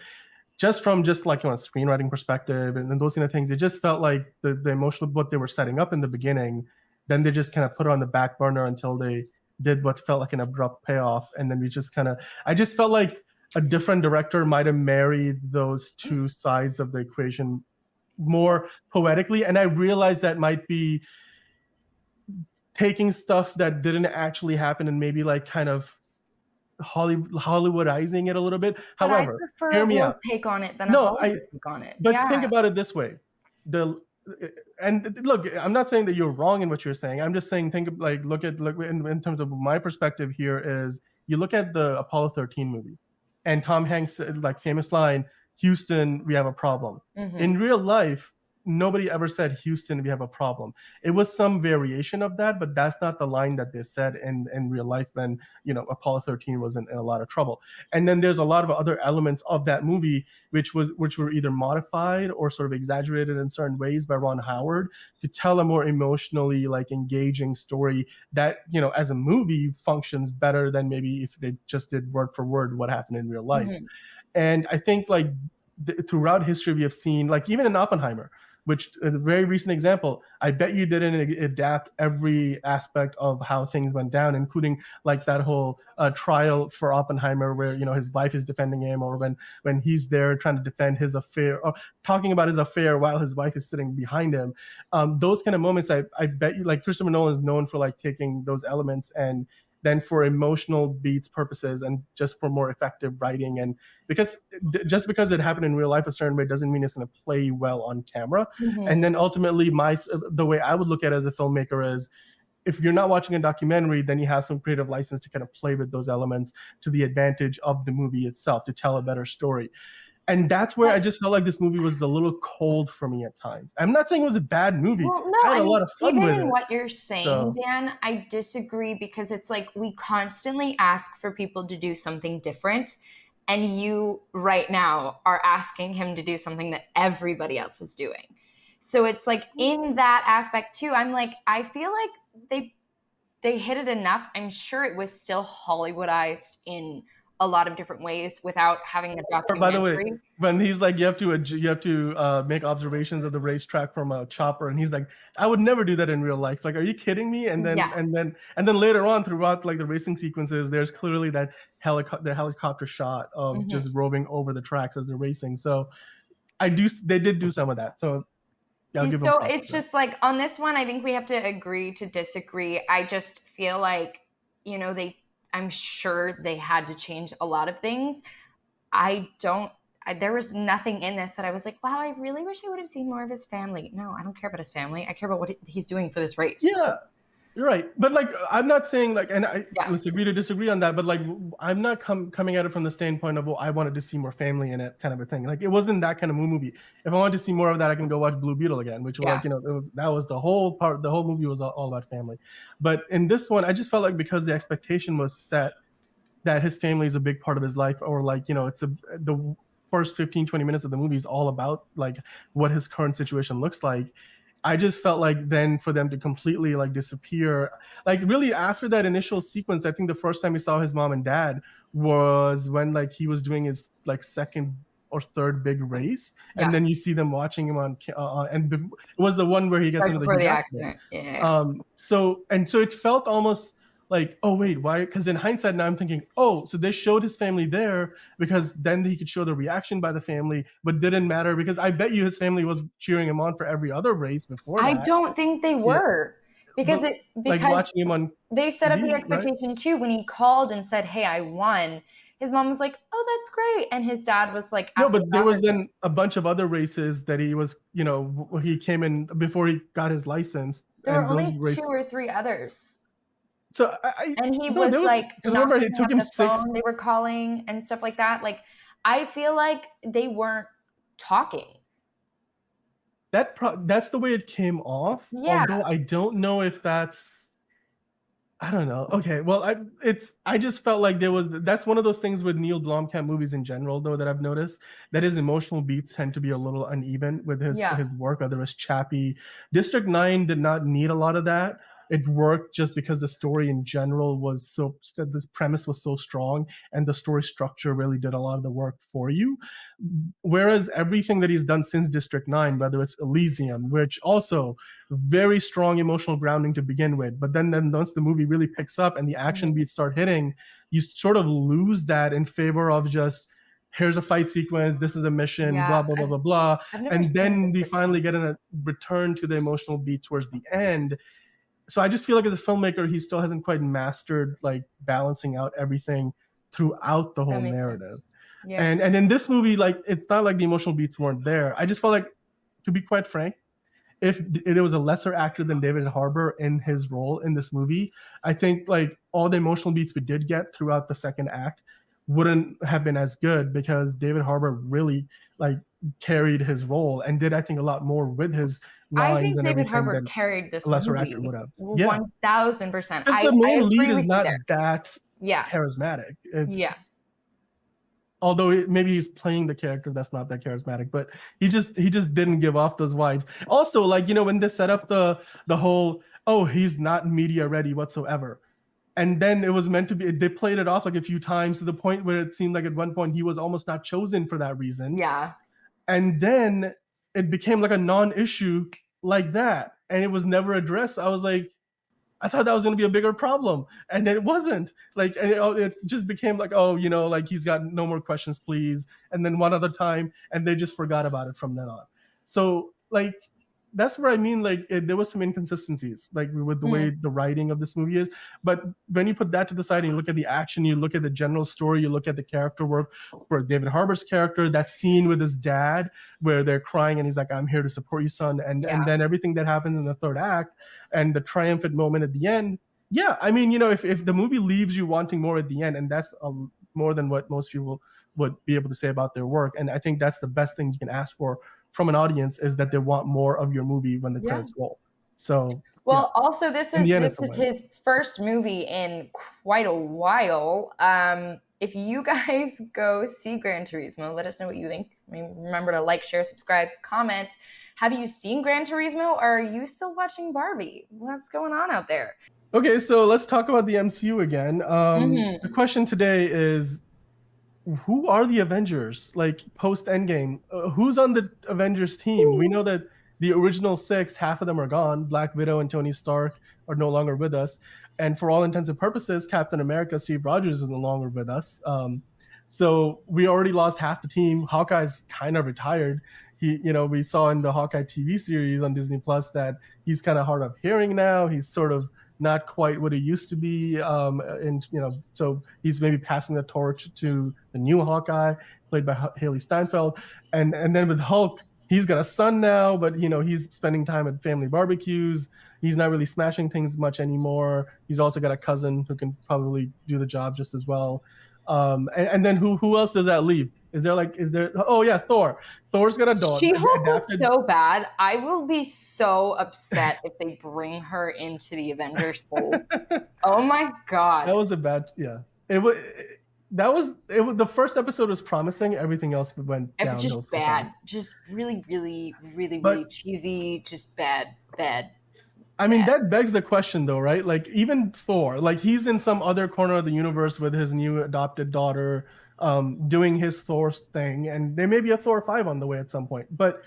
just from just like a screenwriting perspective and those kind of things, it just felt like the emotional what they were setting up in the beginning, then they just kind of put it on the back burner until they did what felt like an abrupt payoff, and then we just kind of I just felt like a different director might have married those two sides of the equation more poetically, and I realized that might be taking stuff that didn't actually happen and maybe like kind of Hollywoodizing it a little bit. But I However, prefer hear a me real out. take on it than a No, Hollywood take on it. but think Yeah. about it this way. And look, I'm not saying that you're wrong in what you're saying. I'm just saying look in terms of my perspective here is you look at the Apollo 13 movie and Tom Hanks said, like famous line, Houston, we have a problem. In real life, nobody ever said Houston, we have a problem. It was some variation of that, but that's not the line that they said in real life when Apollo 13 was in a lot of trouble. And then there's a lot of other elements of that movie which were either modified or sort of exaggerated in certain ways by Ron Howard to tell a more emotionally like engaging story that as a movie functions better than maybe if they just did word for word what happened in real life. And I think like throughout history we have seen, like even in Oppenheimer, which is a very recent example, I bet you didn't adapt every aspect of how things went down, including like that whole trial for Oppenheimer where his wife is defending him, or when he's there trying to defend his affair or talking about his affair while his wife is sitting behind him. Those kind of moments, I bet you, like Christopher Nolan is known for like taking those elements and then for emotional beats purposes and just for more effective writing, and just because it happened in real life a certain way doesn't mean it's going to play well on camera. And then ultimately the way I would look at it as a filmmaker is, if you're not watching a documentary, then you have some creative license to kind of play with those elements to the advantage of the movie itself to tell a better story. And that's where I just felt like this movie was a little cold for me at times. I'm not saying it was a bad movie. Well, no, I had a lot of fun even with in it. what you're saying, So, Dan, I disagree because it's like we constantly ask for people to do something different. And you right now are asking him to do something that everybody else is doing. So it's like in that aspect too, I'm like, I feel like they hit it enough. I'm sure it was still Hollywoodized in a lot of different ways without having a documentary. by the way, when he's like, you have to make observations of the racetrack from a chopper, and he's like, I would never do that in real life. Like, are you kidding me? And then and then later on throughout like the racing sequences, there's clearly that helicopter shot of just roving over the tracks as they're racing. So they did do some of that. So yeah, I'll give them props. It's just like on this one, I think we have to agree to disagree. I just feel like, I'm sure they had to change a lot of things. There was nothing in this that I was like, wow, I really wish I would have seen more of his family. No, I don't care about his family. I care about what he's doing for this race. Yeah, you're right. But like, I'm not saying like, and let's agree to disagree on that. But like, I'm not coming at it from the standpoint of, well, I wanted to see more family in it, kind of a thing. Like, it wasn't that kind of movie. If I wanted to see more of that, I can go watch Blue Beetle again, which was like, that was the whole part. The whole movie was all about family. But in this one, I just felt like because the expectation was set that his family is a big part of his life, or like, it's the first 15-20 minutes of the movie is all about like what his current situation looks like. I just felt like then for them to completely like disappear, like really after that initial sequence, I think the first time we saw his mom and dad was when like he was doing his like second or third big race, and then you see them watching him on and it was the one where he gets into the accident. So it felt almost like, oh wait, why? Because in hindsight now I'm thinking, oh, so they showed his family there because then he could show the reaction by the family, but didn't matter because I bet you his family was cheering him on for every other race before that. I don't think they were. Because like watching him on they set up the expectation too. When he called and said, hey, I won, his mom was like, oh, that's great. And his dad was like, no, but there was then a bunch of other races that he was, he came in before he got his license. There were only 2 or 3 others. So and he was like, remember it took him 6. Phone, they were calling and stuff like that. Like, I feel like they weren't talking. That's the way it came off. Yeah. Although I don't know if that's, I don't know. Okay, well, I just felt like that's one of those things with Neil Blomkamp movies in general, though, that I've noticed that his emotional beats tend to be a little uneven with his work. Whether it's Chappie, District 9 did not need a lot of that. it worked just because the story in general was so, this premise was so strong, and the story structure really did a lot of the work for you. Whereas everything that he's done since District 9, whether it's Elysium, which also very strong emotional grounding to begin with, but then once the movie really picks up and the action beats start hitting, you sort of lose that in favor of just, here's a fight sequence, this is a mission, blah, blah, blah, blah, blah. And then we finally get a return to the emotional beat towards the end. So I just feel like as a filmmaker, he still hasn't quite mastered like balancing out everything throughout the whole narrative. Yeah. And in this movie, like, it's not like the emotional beats weren't there. I just felt like, to be quite frank, if it was a lesser actor than David Harbour in his role in this movie, I think like all the emotional beats we did get throughout the second act wouldn't have been as good, because David Harbour really like carried his role and did, I think, a lot more with his lines. I think and David everything Harbour than carried this a lesser movie actor would have. 1000%. Because the main lead agree is with not you there. that charismatic. It's although maybe he's playing the character that's not that charismatic, but he just didn't give off those vibes. Also, like, you know, when they set up the whole, oh, he's not media ready whatsoever, and then it was meant to be, they played it off like a few times to the point where it seemed like at one point he was almost not chosen for that reason. Yeah. And then it became like a non-issue like that, and it was never addressed. I was like, I thought that was going to be a bigger problem, and then it wasn't. Like, and it just became like, oh, you know, like, he's got no more questions, please. And then one other time, and they just forgot about it from then on. So, like, that's where I mean, like, there was some inconsistencies, like, with the way the writing of this movie is. But when you put that to the side and you look at the action, you look at the general story, you look at the character work for David Harbour's character, that scene with his dad where they're crying and he's like, I'm here to support you, son. And then everything that happened in the third act and the triumphant moment at the end. Yeah, I mean, you know, if the movie leaves you wanting more at the end, and that's more than what most people would be able to say about their work. And I think that's the best thing you can ask for from an audience, is that they want more of your movie when the credits roll. So, well, also this is his first movie in quite a while. If you guys go see Gran Turismo, let us know what you think. I mean, remember to like, share, subscribe, comment. Have you seen Gran Turismo, or are you still watching Barbie? What's going on out there? Okay, so let's talk about the MCU again. The question today is, who are the Avengers, like, post-Endgame? Who's on the Avengers team? We know that the original 6, half of them are gone. Black Widow and Tony Stark are no longer with us. And for all intents and purposes, Captain America, Steve Rogers, is no longer with us. So we already lost half the team. Hawkeye's kind of retired. He, you know, we saw in the Hawkeye TV series on Disney Plus that he's kind of hard of hearing now. He's sort of not quite what he used to be, and you know, so he's maybe passing the torch to the new Hawkeye, played by Haley Steinfeld, and then with Hulk, he's got a son now, but you know, he's spending time at family barbecues. He's not really smashing things much anymore. He's also got a cousin who can probably do the job just as well. And then who else does that leave? Is there? Oh yeah, Thor. Thor's got a dog. She-Hulk was so bad. I will be so upset if they bring her into the Avengers fold. Oh my god, that was a bad. Yeah, it was. The first episode was promising. Everything else went downhill. Just bad. Just really, really, really, really cheesy. Just bad. I mean, that begs the question, though, right? Like, even Thor, like, he's in some other corner of the universe with his new adopted daughter, doing his Thor thing, and there may be a Thor 5 on the way at some point. But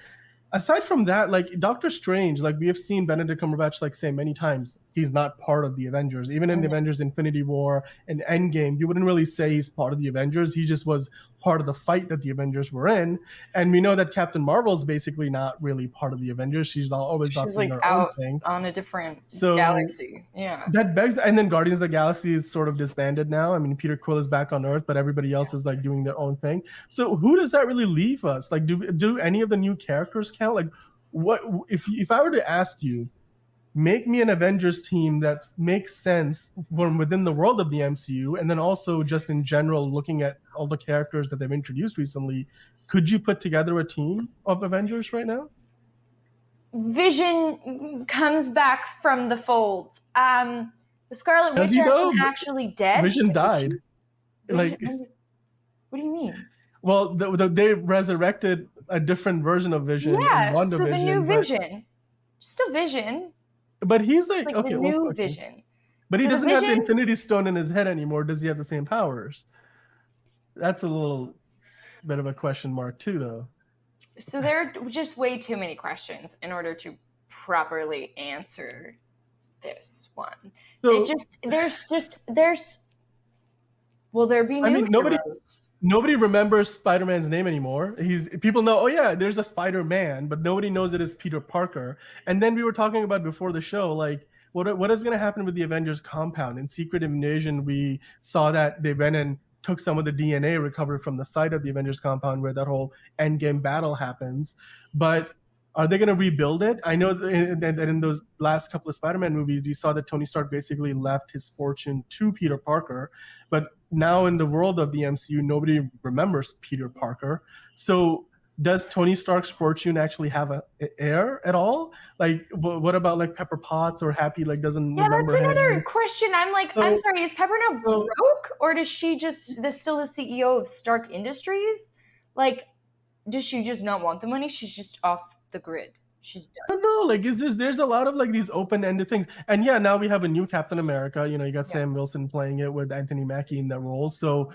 aside from that, like, Doctor Strange, like, we have seen Benedict Cumberbatch, like, say many times, he's not part of the Avengers. Even in the Avengers Infinity War and Endgame, you wouldn't really say he's part of the Avengers. He just was part of the fight that the Avengers were in. And we know that Captain Marvel's basically not really part of the Avengers. She's always off doing her own thing on a different galaxy. Yeah, that begs. And then Guardians of the Galaxy is sort of disbanded now. I mean, Peter Quill is back on Earth, but everybody else is like doing their own thing. So who does that really leave us? Like, do any of the new characters count? Like, what if I were to ask you, make me an Avengers team that makes sense from within the world of the MCU, and then also just in general, looking at all the characters that they've introduced recently, could you put together a team of Avengers right now? Vision comes back from the fold. The Scarlet Witch isn't actually dead. Vision died. Like, what do you mean? Well, they resurrected a different version of Vision. Yeah, so the new Vision, still Vision. But he's like, Like the okay, well, new okay. Vision. But he So the doesn't have the Vision, Infinity Stone in his head anymore. Does he have the same powers? That's a little bit of a question mark too, though. so there are just way too many questions in order to properly answer this one. It So, just there's will there be I new mean, heroes? nobody remembers Spider-Man's name anymore. He's people know, oh yeah, there's a Spider-Man, but nobody knows it is Peter Parker. And then we were talking about before the show, like what is going to happen with the Avengers compound? In Secret Invasion, we saw that they went and took some of the DNA recovered from the site of the Avengers compound where that whole Endgame battle happens. But are they going to rebuild it? I know that in those last couple of Spider-Man movies, we saw that Tony Stark basically left his fortune to Peter Parker, but now in the world of the MCU, nobody remembers Peter Parker. So does Tony Stark's fortune actually have a heir at all? Like, what about like Pepper Potts or Happy? Like, doesn't Yeah, that's remember another him. question. I'm like, I'm So, sorry, is Pepper now so broke, or does she just still the CEO of Stark Industries? Like, does she just not want the money? She's just off the grid. She's done. I don't know. Like, it's just there's a lot of like these open-ended things. And yeah, now we have a new Captain America. You know, you got Yeah. Sam Wilson playing it with Anthony Mackie in that role. So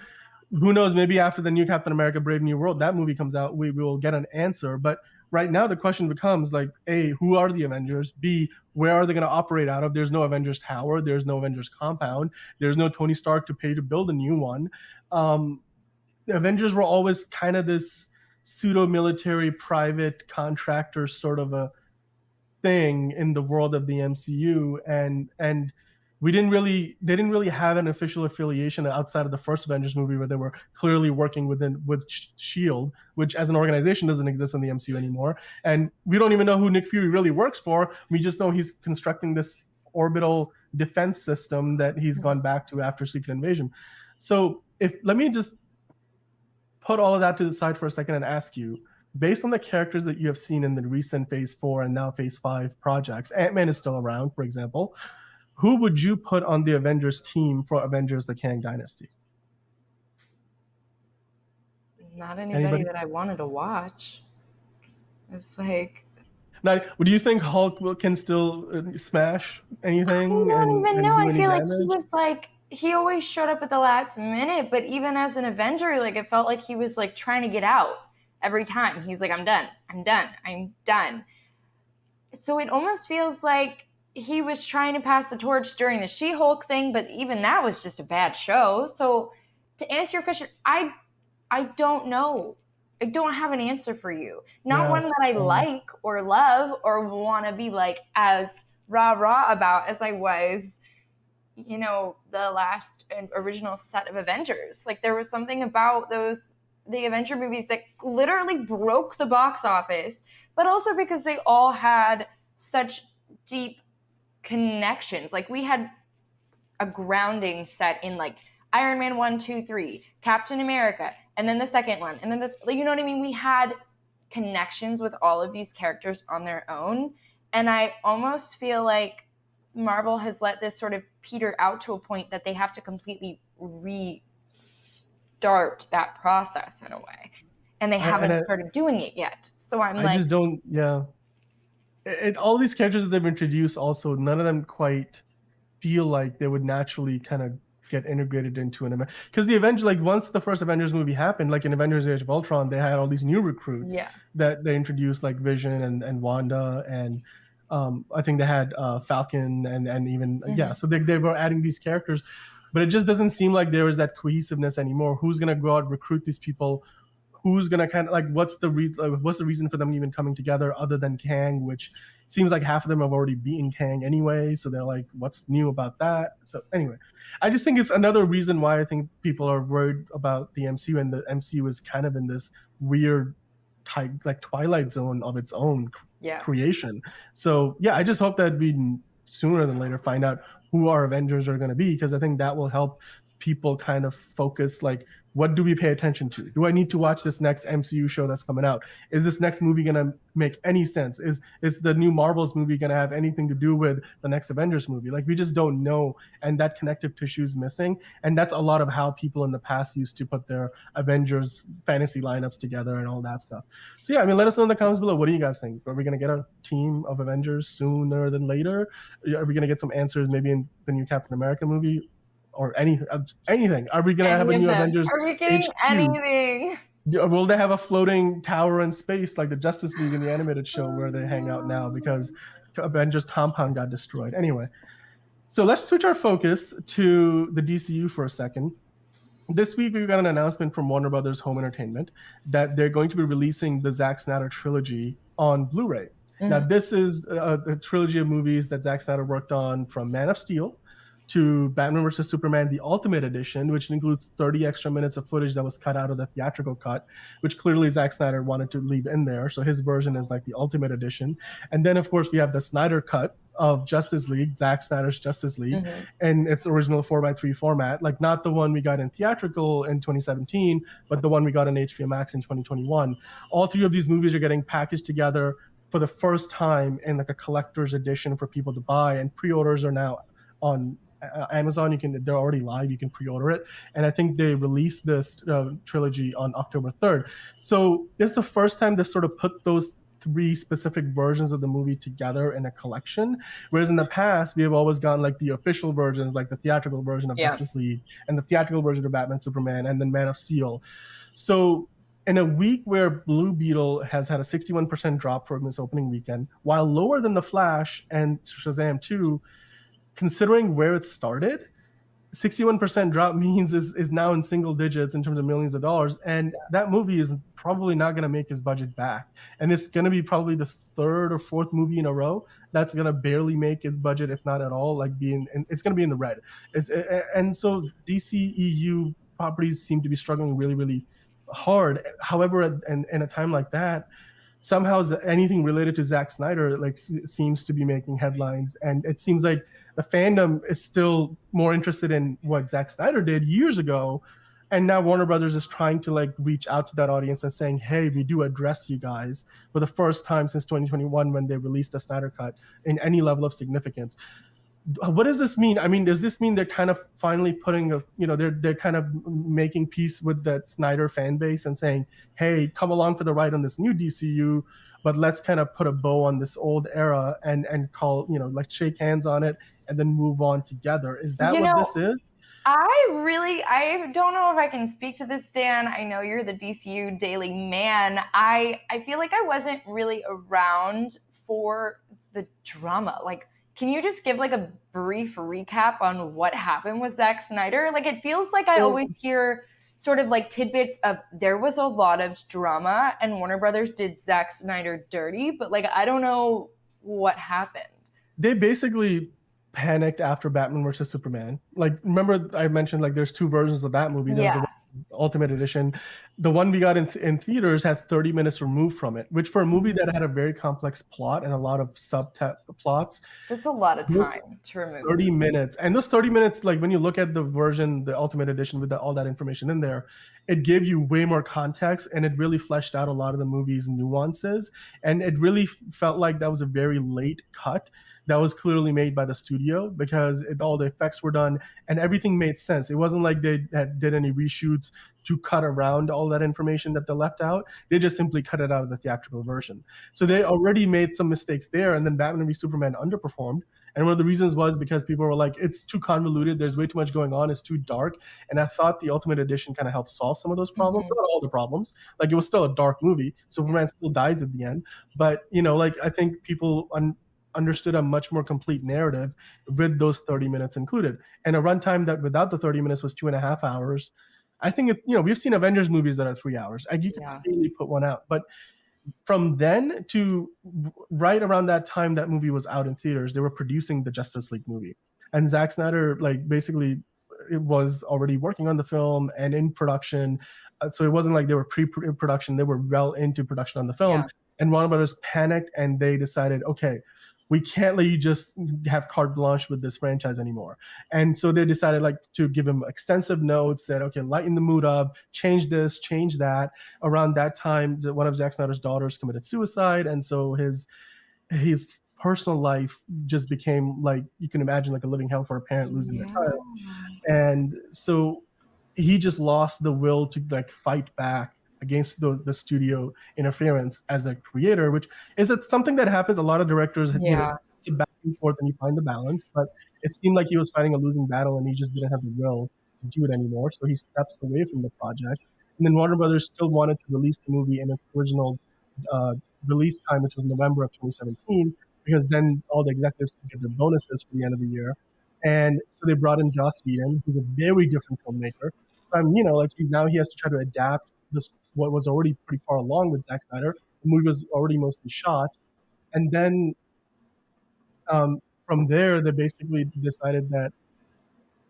who knows? Maybe after the new Captain America: Brave New World, that movie comes out, we will get an answer. But right now, the question becomes like, A, who are the Avengers? B, where are they going to operate out of? There's no Avengers Tower. There's no Avengers compound. There's no Tony Stark to pay to build a new one. The Avengers were always kind of this pseudo military private contractor sort of a thing in the world of the MCU, and we didn't really they didn't really have an official affiliation outside of the first Avengers movie where they were clearly working with Shield, which as an organization doesn't exist in the MCU anymore, and we don't even know who Nick Fury really works for. We just know he's constructing this orbital defense system that he's gone back to after Secret Invasion. So if let me just put all of that to the side for a second and ask you, based on the characters that you have seen in the recent Phase 4 and now Phase 5 projects, Ant-Man is still around, for example, who would you put on the Avengers team for Avengers the Kang Dynasty? Not anybody Anybody? that I wanted to watch. It's like Now, do you think Hulk can still smash I anything don't even know. and do I any feel like he damage? was like he always showed up at the last minute, but even as an Avenger, like it felt like he was like trying to get out every time. He's like, I'm done. I'm done. I'm done. So it almost feels like he was trying to pass the torch during the She-Hulk thing, but even that was just a bad show. So to answer your question, I don't know. I don't have an answer for you. Not Yeah. one that I like or love or want to be like as rah about as I was, the last original set of Avengers. Like there was something about the Avenger movies that literally broke the box office, but also because they all had such deep connections. Like we had a grounding set in like Iron Man 1, 2, 3, Captain America, and then the second one. And then you know what I mean? We had connections with all of these characters on their own. And I almost feel like Marvel has let this sort of peter out to a point that they have to completely restart that process in a way. And they haven't started doing it yet. So I just don't, yeah. All these characters that they've introduced also, none of them quite feel like they would naturally kind of get integrated into an Avengers. Because the Avengers, like once the first Avengers movie happened, like in Avengers Age of Ultron, they had all these new recruits that they introduced, like Vision and Wanda, and I think they had Falcon and even so they were adding these characters, but it just doesn't seem like there is that cohesiveness anymore. Who's gonna go out and recruit these people? Who's gonna kind of like what's the reason for them even coming together other than Kang, which seems like half of them have already beaten Kang anyway, so they're like, what's new about that? So anyway, I just think it's another reason why I think people are worried about the MCU, and the MCU is kind of in this weird type like Twilight Zone of its own creation. So yeah, I just hope that we sooner than later find out who our Avengers are going to be, because I think that will help people kind of focus like, what do we pay attention to? Do I need to watch this next MCU show that's coming out? Is this next movie going to make any sense? Is the new Marvels movie going to have anything to do with the next Avengers movie? Like, we just don't know, and that connective tissue is missing. And that's a lot of how people in the past used to put their Avengers fantasy lineups together and all that stuff. So yeah, I mean, let us know in the comments below. What do you guys think? Are we going to get a team of Avengers sooner than later? Are we going to get some answers maybe in the new Captain America movie? Or anything? Are we gonna have a new Avengers Are we getting HQ? anything? Will they have a floating tower in space like the Justice League in the animated show where they hang out now because Avengers compound got destroyed? Anyway, so let's switch our focus to the DCU for a second. This week we got an announcement from Warner Brothers Home Entertainment that they're going to be releasing the Zack Snyder trilogy on Blu-ray. Now, this is a trilogy of movies that Zack Snyder worked on, from Man of Steel to Batman vs. Superman, the Ultimate Edition, which includes 30 extra minutes of footage that was cut out of the theatrical cut, which clearly Zack Snyder wanted to leave in there. So his version is like the Ultimate Edition. And then, of course, we have the Snyder cut of Justice League, Zack Snyder's Justice League, and its original 4:3 format, like not the one we got in theatrical in 2017, but the one we got in HBO Max in 2021. All three of these movies are getting packaged together for the first time in like a collector's edition for people to buy, and pre-orders are now on Amazon. They're already live. You can pre-order it, and I think they released this trilogy on October 3rd. So this is the first time they sort of put those three specific versions of the movie together in a collection, whereas in the past we have always gotten like the official versions, like the theatrical version of Justice League and the theatrical version of Batman Superman and then Man of Steel. So in a week where Blue Beetle has had a 61% drop from its opening weekend, while lower than The Flash and Shazam 2, considering where it started, 61% drop means is now in single digits in terms of millions of dollars, and that movie is probably not going to make his budget back, and it's going to be probably the third or fourth movie in a row that's going to barely make its budget, if not at all, like it's going to be in the red. And so DCEU properties seem to be struggling really, really hard. However, in a time like that, somehow anything related to Zack Snyder like seems to be making headlines, and it seems like the fandom is still more interested in what Zack Snyder did years ago, and now Warner Brothers is trying to like reach out to that audience and saying, hey, we do address you guys for the first time since 2021 when they released the Snyder Cut in any level of significance. What does this mean? I mean, does this mean they're kind of finally putting they're kind of making peace with that Snyder fan base and saying, hey, come along for the ride on this new DCU, but let's kind of put a bow on this old era and call, like shake hands on it and then move on together? Is that what this is? I don't know if I can speak to this, Dan. I know you're the DCU daily man. I feel like I wasn't really around for the drama. Like, can you just give like a brief recap on what happened with Zack Snyder? Like, it feels like I always hear sort of like tidbits of there was a lot of drama and Warner Brothers did Zack Snyder dirty, but like, I don't know what happened. They basically panicked after Batman vs. Superman. Like, remember I mentioned like there's two versions of that movie. There's the Ultimate Edition. The one we got in theaters has 30 minutes removed from it, which for a movie that had a very complex plot and a lot of subplots, that's a lot of time to remove. 30 minutes. And those 30 minutes, like when you look at the version, the Ultimate Edition with all that information in there, it gave you way more context and it really fleshed out a lot of the movie's nuances. And it really felt like that was a very late cut that was clearly made by the studio because all the effects were done and everything made sense. It wasn't like they did any reshoots to cut around all that information that they left out. They just simply cut it out of the theatrical version. So they already made some mistakes there, and then Batman v Superman underperformed. And one of the reasons was because people were like, it's too convoluted, there's way too much going on, it's too dark. And I thought the Ultimate Edition kind of helped solve some of those problems, not all the problems. Like, it was still a dark movie. Superman still dies at the end. But, like, I think people understood a much more complete narrative with those 30 minutes included. And a runtime that without the 30 minutes was 2.5 hours. I think, we've seen Avengers movies that are 3 hours. And you can clearly put one out. But from then to right around that time that movie was out in theaters, they were producing the Justice League movie. And Zack Snyder, like, basically it was already working on the film and in production. So it wasn't like they were pre-production. They were well into production on the film. And Warner Brothers panicked and they decided, okay, we can't let you just have carte blanche with this franchise anymore. And so they decided like to give him extensive notes that, okay, lighten the mood up, change this, change that. Around that time, one of Zack Snyder's daughters committed suicide. And so his personal life just became, like, you can imagine, like a living hell for a parent losing their Yeah. child. And so he just lost the will to like fight back against the studio interference as a creator, which is something that happens. A lot of directors, Yeah. it's a back and forth and you find the balance, but it seemed like he was fighting a losing battle and he just didn't have the will to do it anymore. So he steps away from the project. And then Warner Brothers still wanted to release the movie in its original uh, release time, which was November of 2017, because then all the executives could get their bonuses for the end of the year. And so they brought in Joss Whedon, who's a very different filmmaker. So like he has to try to adapt this what was already pretty far along with Zack Snyder. The movie was already mostly shot, and then from there they basically decided that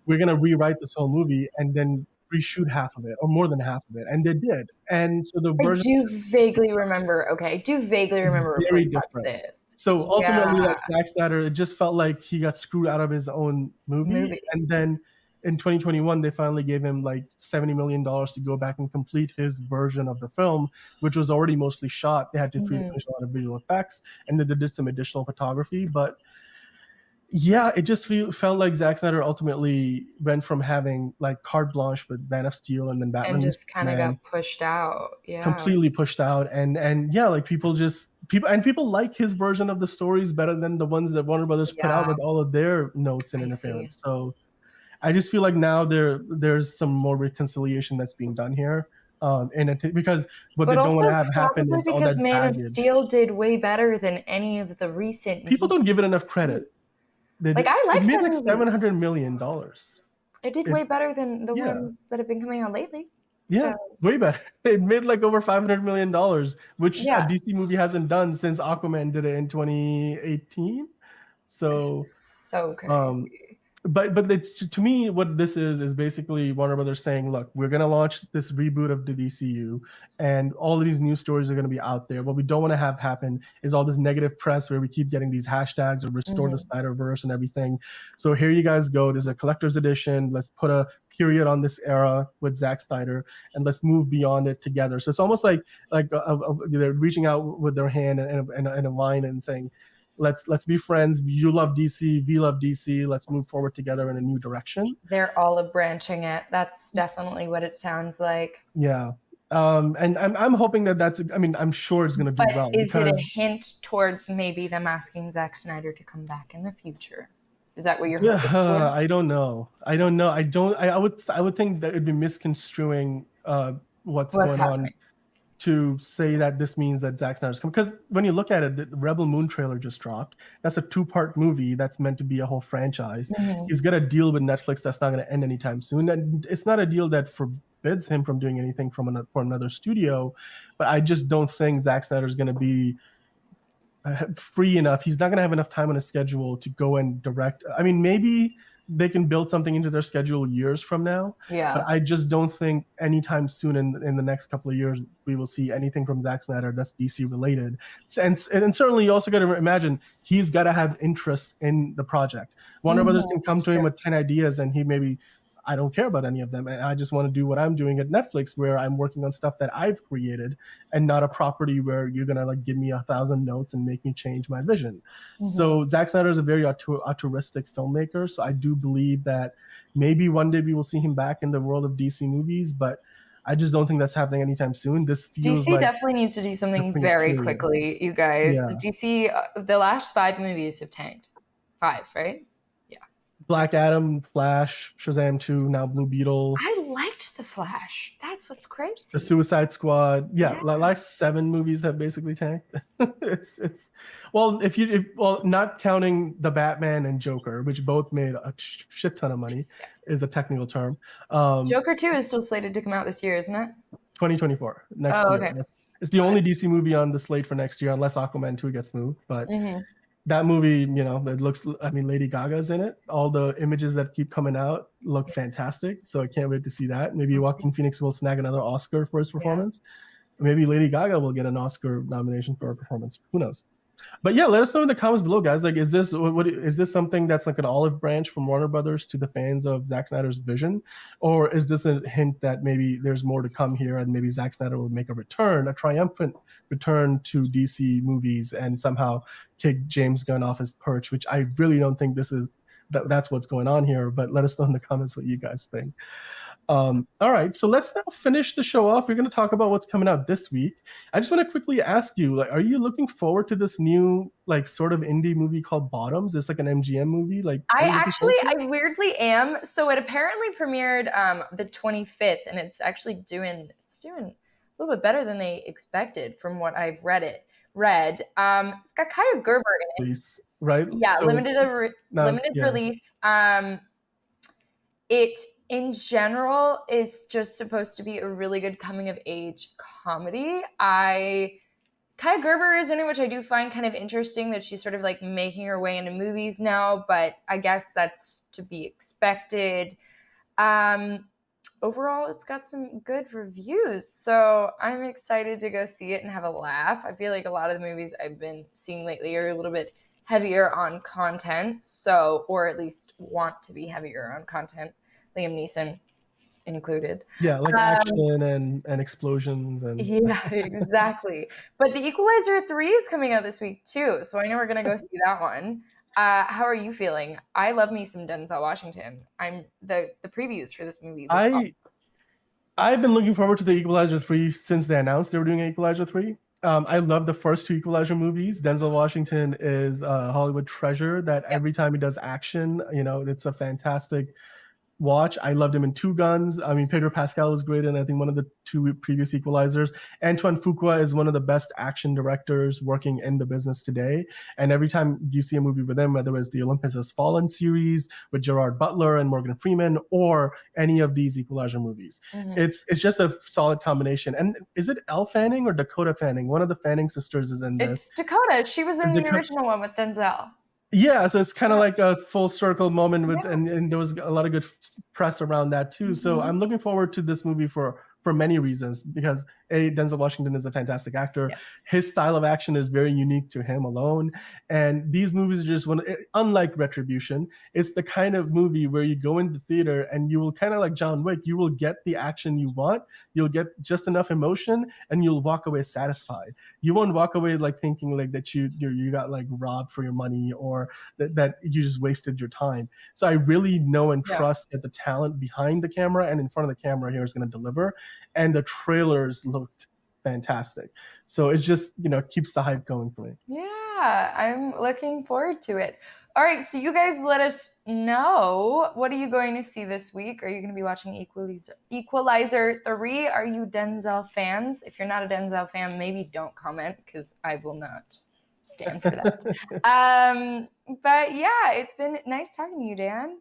we're gonna rewrite this whole movie and then reshoot half of it or more than half of it, and they did. And so the I version do vaguely remember. Okay, I do vaguely remember very reports about different. this. So Yeah, ultimately, like Zack Snyder, it just felt like he got screwed out of his own movie. movie. And then in 2021, they finally gave him like $70 million to go back and complete his version of the film, which was already mostly shot. They had to Mhm. finish a lot of visual effects, and then they did some additional photography. But yeah, it just felt like Zack Snyder ultimately went from having like carte blanche with Man of Steel and then And Batman v just kind of Superman, got pushed out. Yeah. completely pushed out. And yeah, like people like his version of the stories better than the ones that Warner Brothers put out Yeah, with all of their notes and I see. interference. So I just feel like now there's some more reconciliation that's being done here. Because what they But don't want to also have happen probably is all because that Man of baggage. Steel did way better than any of the recent People don't give it enough DC. credit. They Like did, I it liked made that like movie. $700 million. It did It way better than the Yeah, ones that have been coming out lately. yeah, So way better. It made like over $500 million, which a yeah, DC movie hasn't done since Aquaman did it in 2018. So so um, crazy. but it's, to me, what this is basically Warner Brothers saying, look, we're gonna launch this reboot of the DCU, and all of these news stories are gonna be out there. What we don't want to have happen is all this negative press where we keep getting these hashtags or restore the Mhm. Snyderverse and everything. So here you guys go. There's a collector's edition. Let's put a period on this era with Zack Snyder, and let's move beyond it together. So it's almost like they're reaching out with their hand and a line and saying, let's be friends. You love DC, we love DC. Let's move forward together in a new direction. They're olive branching it. That's definitely what it sounds like. Yeah. And I'm hoping that's. I mean, I'm sure it's gonna do But well is it a because hint towards maybe them asking Zack Snyder to come back in the future? Is that what you're yeah, hoping for? I don't know. I don't know. I don't. I would think that it'd be misconstruing what's What's going on happening? to say that this means that Zack Snyder's coming. Because when you look at it, the Rebel Moon trailer just dropped. That's a two-part movie that's meant to be a whole franchise. Mhm. He's got a deal with Netflix that's not going to end anytime soon. And it's not a deal that forbids him from doing anything for another studio. But I just don't think Zack Snyder's going to be free enough. He's not going to have enough time on his schedule to go and direct. I mean, maybe they can build something into their schedule years from now, but Yeah. I just don't think anytime soon in the next couple of years we will see anything from Zack Snyder that's DC related. And certainly you also got to imagine he's got to have interest in the project. Warner Brothers Mhm. can come to him Sure. with 10 ideas and he maybe, I don't care about any of them. And I just want to do what I'm doing at Netflix, where I'm working on stuff that I've created and not a property where you're going to like give me 1,000 notes and make me change my vision. Mhm. So Zack Snyder is a very altruistic filmmaker. So I do believe that maybe one day we will see him back in the world of DC movies, but I just don't think that's happening anytime soon. This feels DC like definitely needs to do they're something putting a very period. quickly, you guys. Yeah. The DC, the last 5 movies have tanked. 5, right? Yeah. Black Adam, Flash, Shazam 2, now Blue Beetle, I liked The Flash. That's what's the crazy. Suicide Squad. Yeah, Yeah. last 7 movies have basically tanked. it's well, well, not counting the Batman and Joker, which both made a shit ton of money, Yeah. is a technical term. Joker 2 is still slated to come out this year, isn't it? 2024, next Oh, year. okay. It's the Okay. only DC movie on the slate for next year, unless Aquaman 2 gets moved. But Mm-hmm. that movie, it looks. I mean, Lady Gaga's in it. All the images that keep coming out look fantastic. So I can't wait to see that. Maybe Joaquin Phoenix will snag another Oscar for his Yeah. performance. Maybe Lady Gaga will get an Oscar nomination for her performance. Who knows? But yeah, let us know in the comments below, guys. Like, is this is this something that's like an olive branch from Warner Brothers to the fans of Zack Snyder's vision, or is this a hint that maybe there's more to come here, and maybe Zack Snyder will make a return, a triumphant return to DC movies, and somehow kick James Gunn off his perch? Which I really don't think this is that's what's going on here. But let us know in the comments what you guys think. All right, so let's now finish the show off. We're going to talk about what's coming out this week. I just want to quickly ask you, like, are you looking forward to this new, like, sort of indie movie called Bottoms? It's like an MGM movie. Like, I weirdly am. So it apparently premiered the 25th, and it's actually doing a little bit better than they expected from what I've read. It's got Kaya Gerber in it, right? Yeah, so, limited release. It in general is just supposed to be a really good coming of age comedy. Kaya Gerber is in it, which I do find kind of interesting that she's sort of like making her way into movies now, but I guess that's to be expected. Overall, it's got some good reviews, so I'm excited to go see it and have a laugh. I feel like a lot of the movies I've been seeing lately are a little bit heavier on content, or at least want to be heavier on content. Liam Neeson included. Yeah, like action and explosions and yeah, exactly. But the Equalizer 3 is coming out this week too, so I know we're gonna go see that one. How are you feeling? I love me some Denzel Washington. I'm the previews for this movie. I've been looking forward to the Equalizer 3 since they announced they were doing Equalizer 3. I love the first two Equalizer movies. Denzel Washington is a Hollywood treasure that every time he does action, it's a fantastic watch. I loved him in Two Guns. I mean, Pedro Pascal is great in, I think, one of the two previous Equalizers. Antoine Fuqua is one of the best action directors working in the business today. And every time you see a movie with him, whether it's the Olympus Has Fallen series with Gerard Butler and Morgan Freeman, or any of these Equalizer movies, it's just a solid combination. And is it Elle Fanning or Dakota Fanning? One of the Fanning sisters is in this. It's Dakota. She was in the original one with Denzel. Yeah, so it's kind of like a full circle moment with, and there was a lot of good press around that too. So I'm looking forward to this movie for many reasons, because Denzel Washington is a fantastic actor. Yes. His style of action is very unique to him alone. And these movies are just unlike Retribution, it's the kind of movie where you go into the theater and you will, kind of like John Wick, you will get the action you want, you'll get just enough emotion, and you'll walk away satisfied. You won't walk away like thinking like that you got like robbed for your money, or that you just wasted your time. So I really know and trust that the talent behind the camera and in front of the camera here is going to deliver. And the trailers looked fantastic. So it just, keeps the hype going for me. Yeah, I'm looking forward to it. All right, so you guys let us know, what are you going to see this week? Are you going to be watching Equalizer 3? Are you Denzel fans? If you're not a Denzel fan, maybe don't comment, because I will not stand for that. But yeah, it's been nice talking to you, Dan.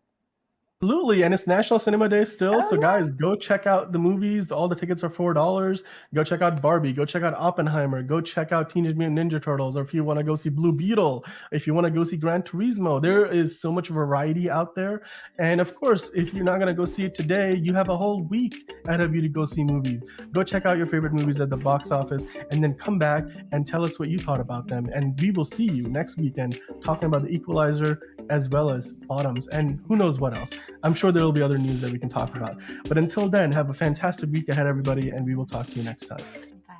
Absolutely, and it's National Cinema Day still, so guys, go check out the movies. All the tickets are $4. Go check out Barbie, go check out Oppenheimer, go check out Teenage Mutant Ninja Turtles, or if you want to go see Blue Beetle, if you want to go see Gran Turismo, there is so much variety out there. And of course, if you're not going to go see it today, you have a whole week ahead of you to go see movies. Go check out your favorite movies at the box office, and then come back and tell us what you thought about them. And we will see you next weekend talking about the Equalizer as well as Bottoms, and who knows what else. I'm sure there will be other news that we can talk about. But until then, have a fantastic week ahead, everybody, and we will talk to you next time. Bye.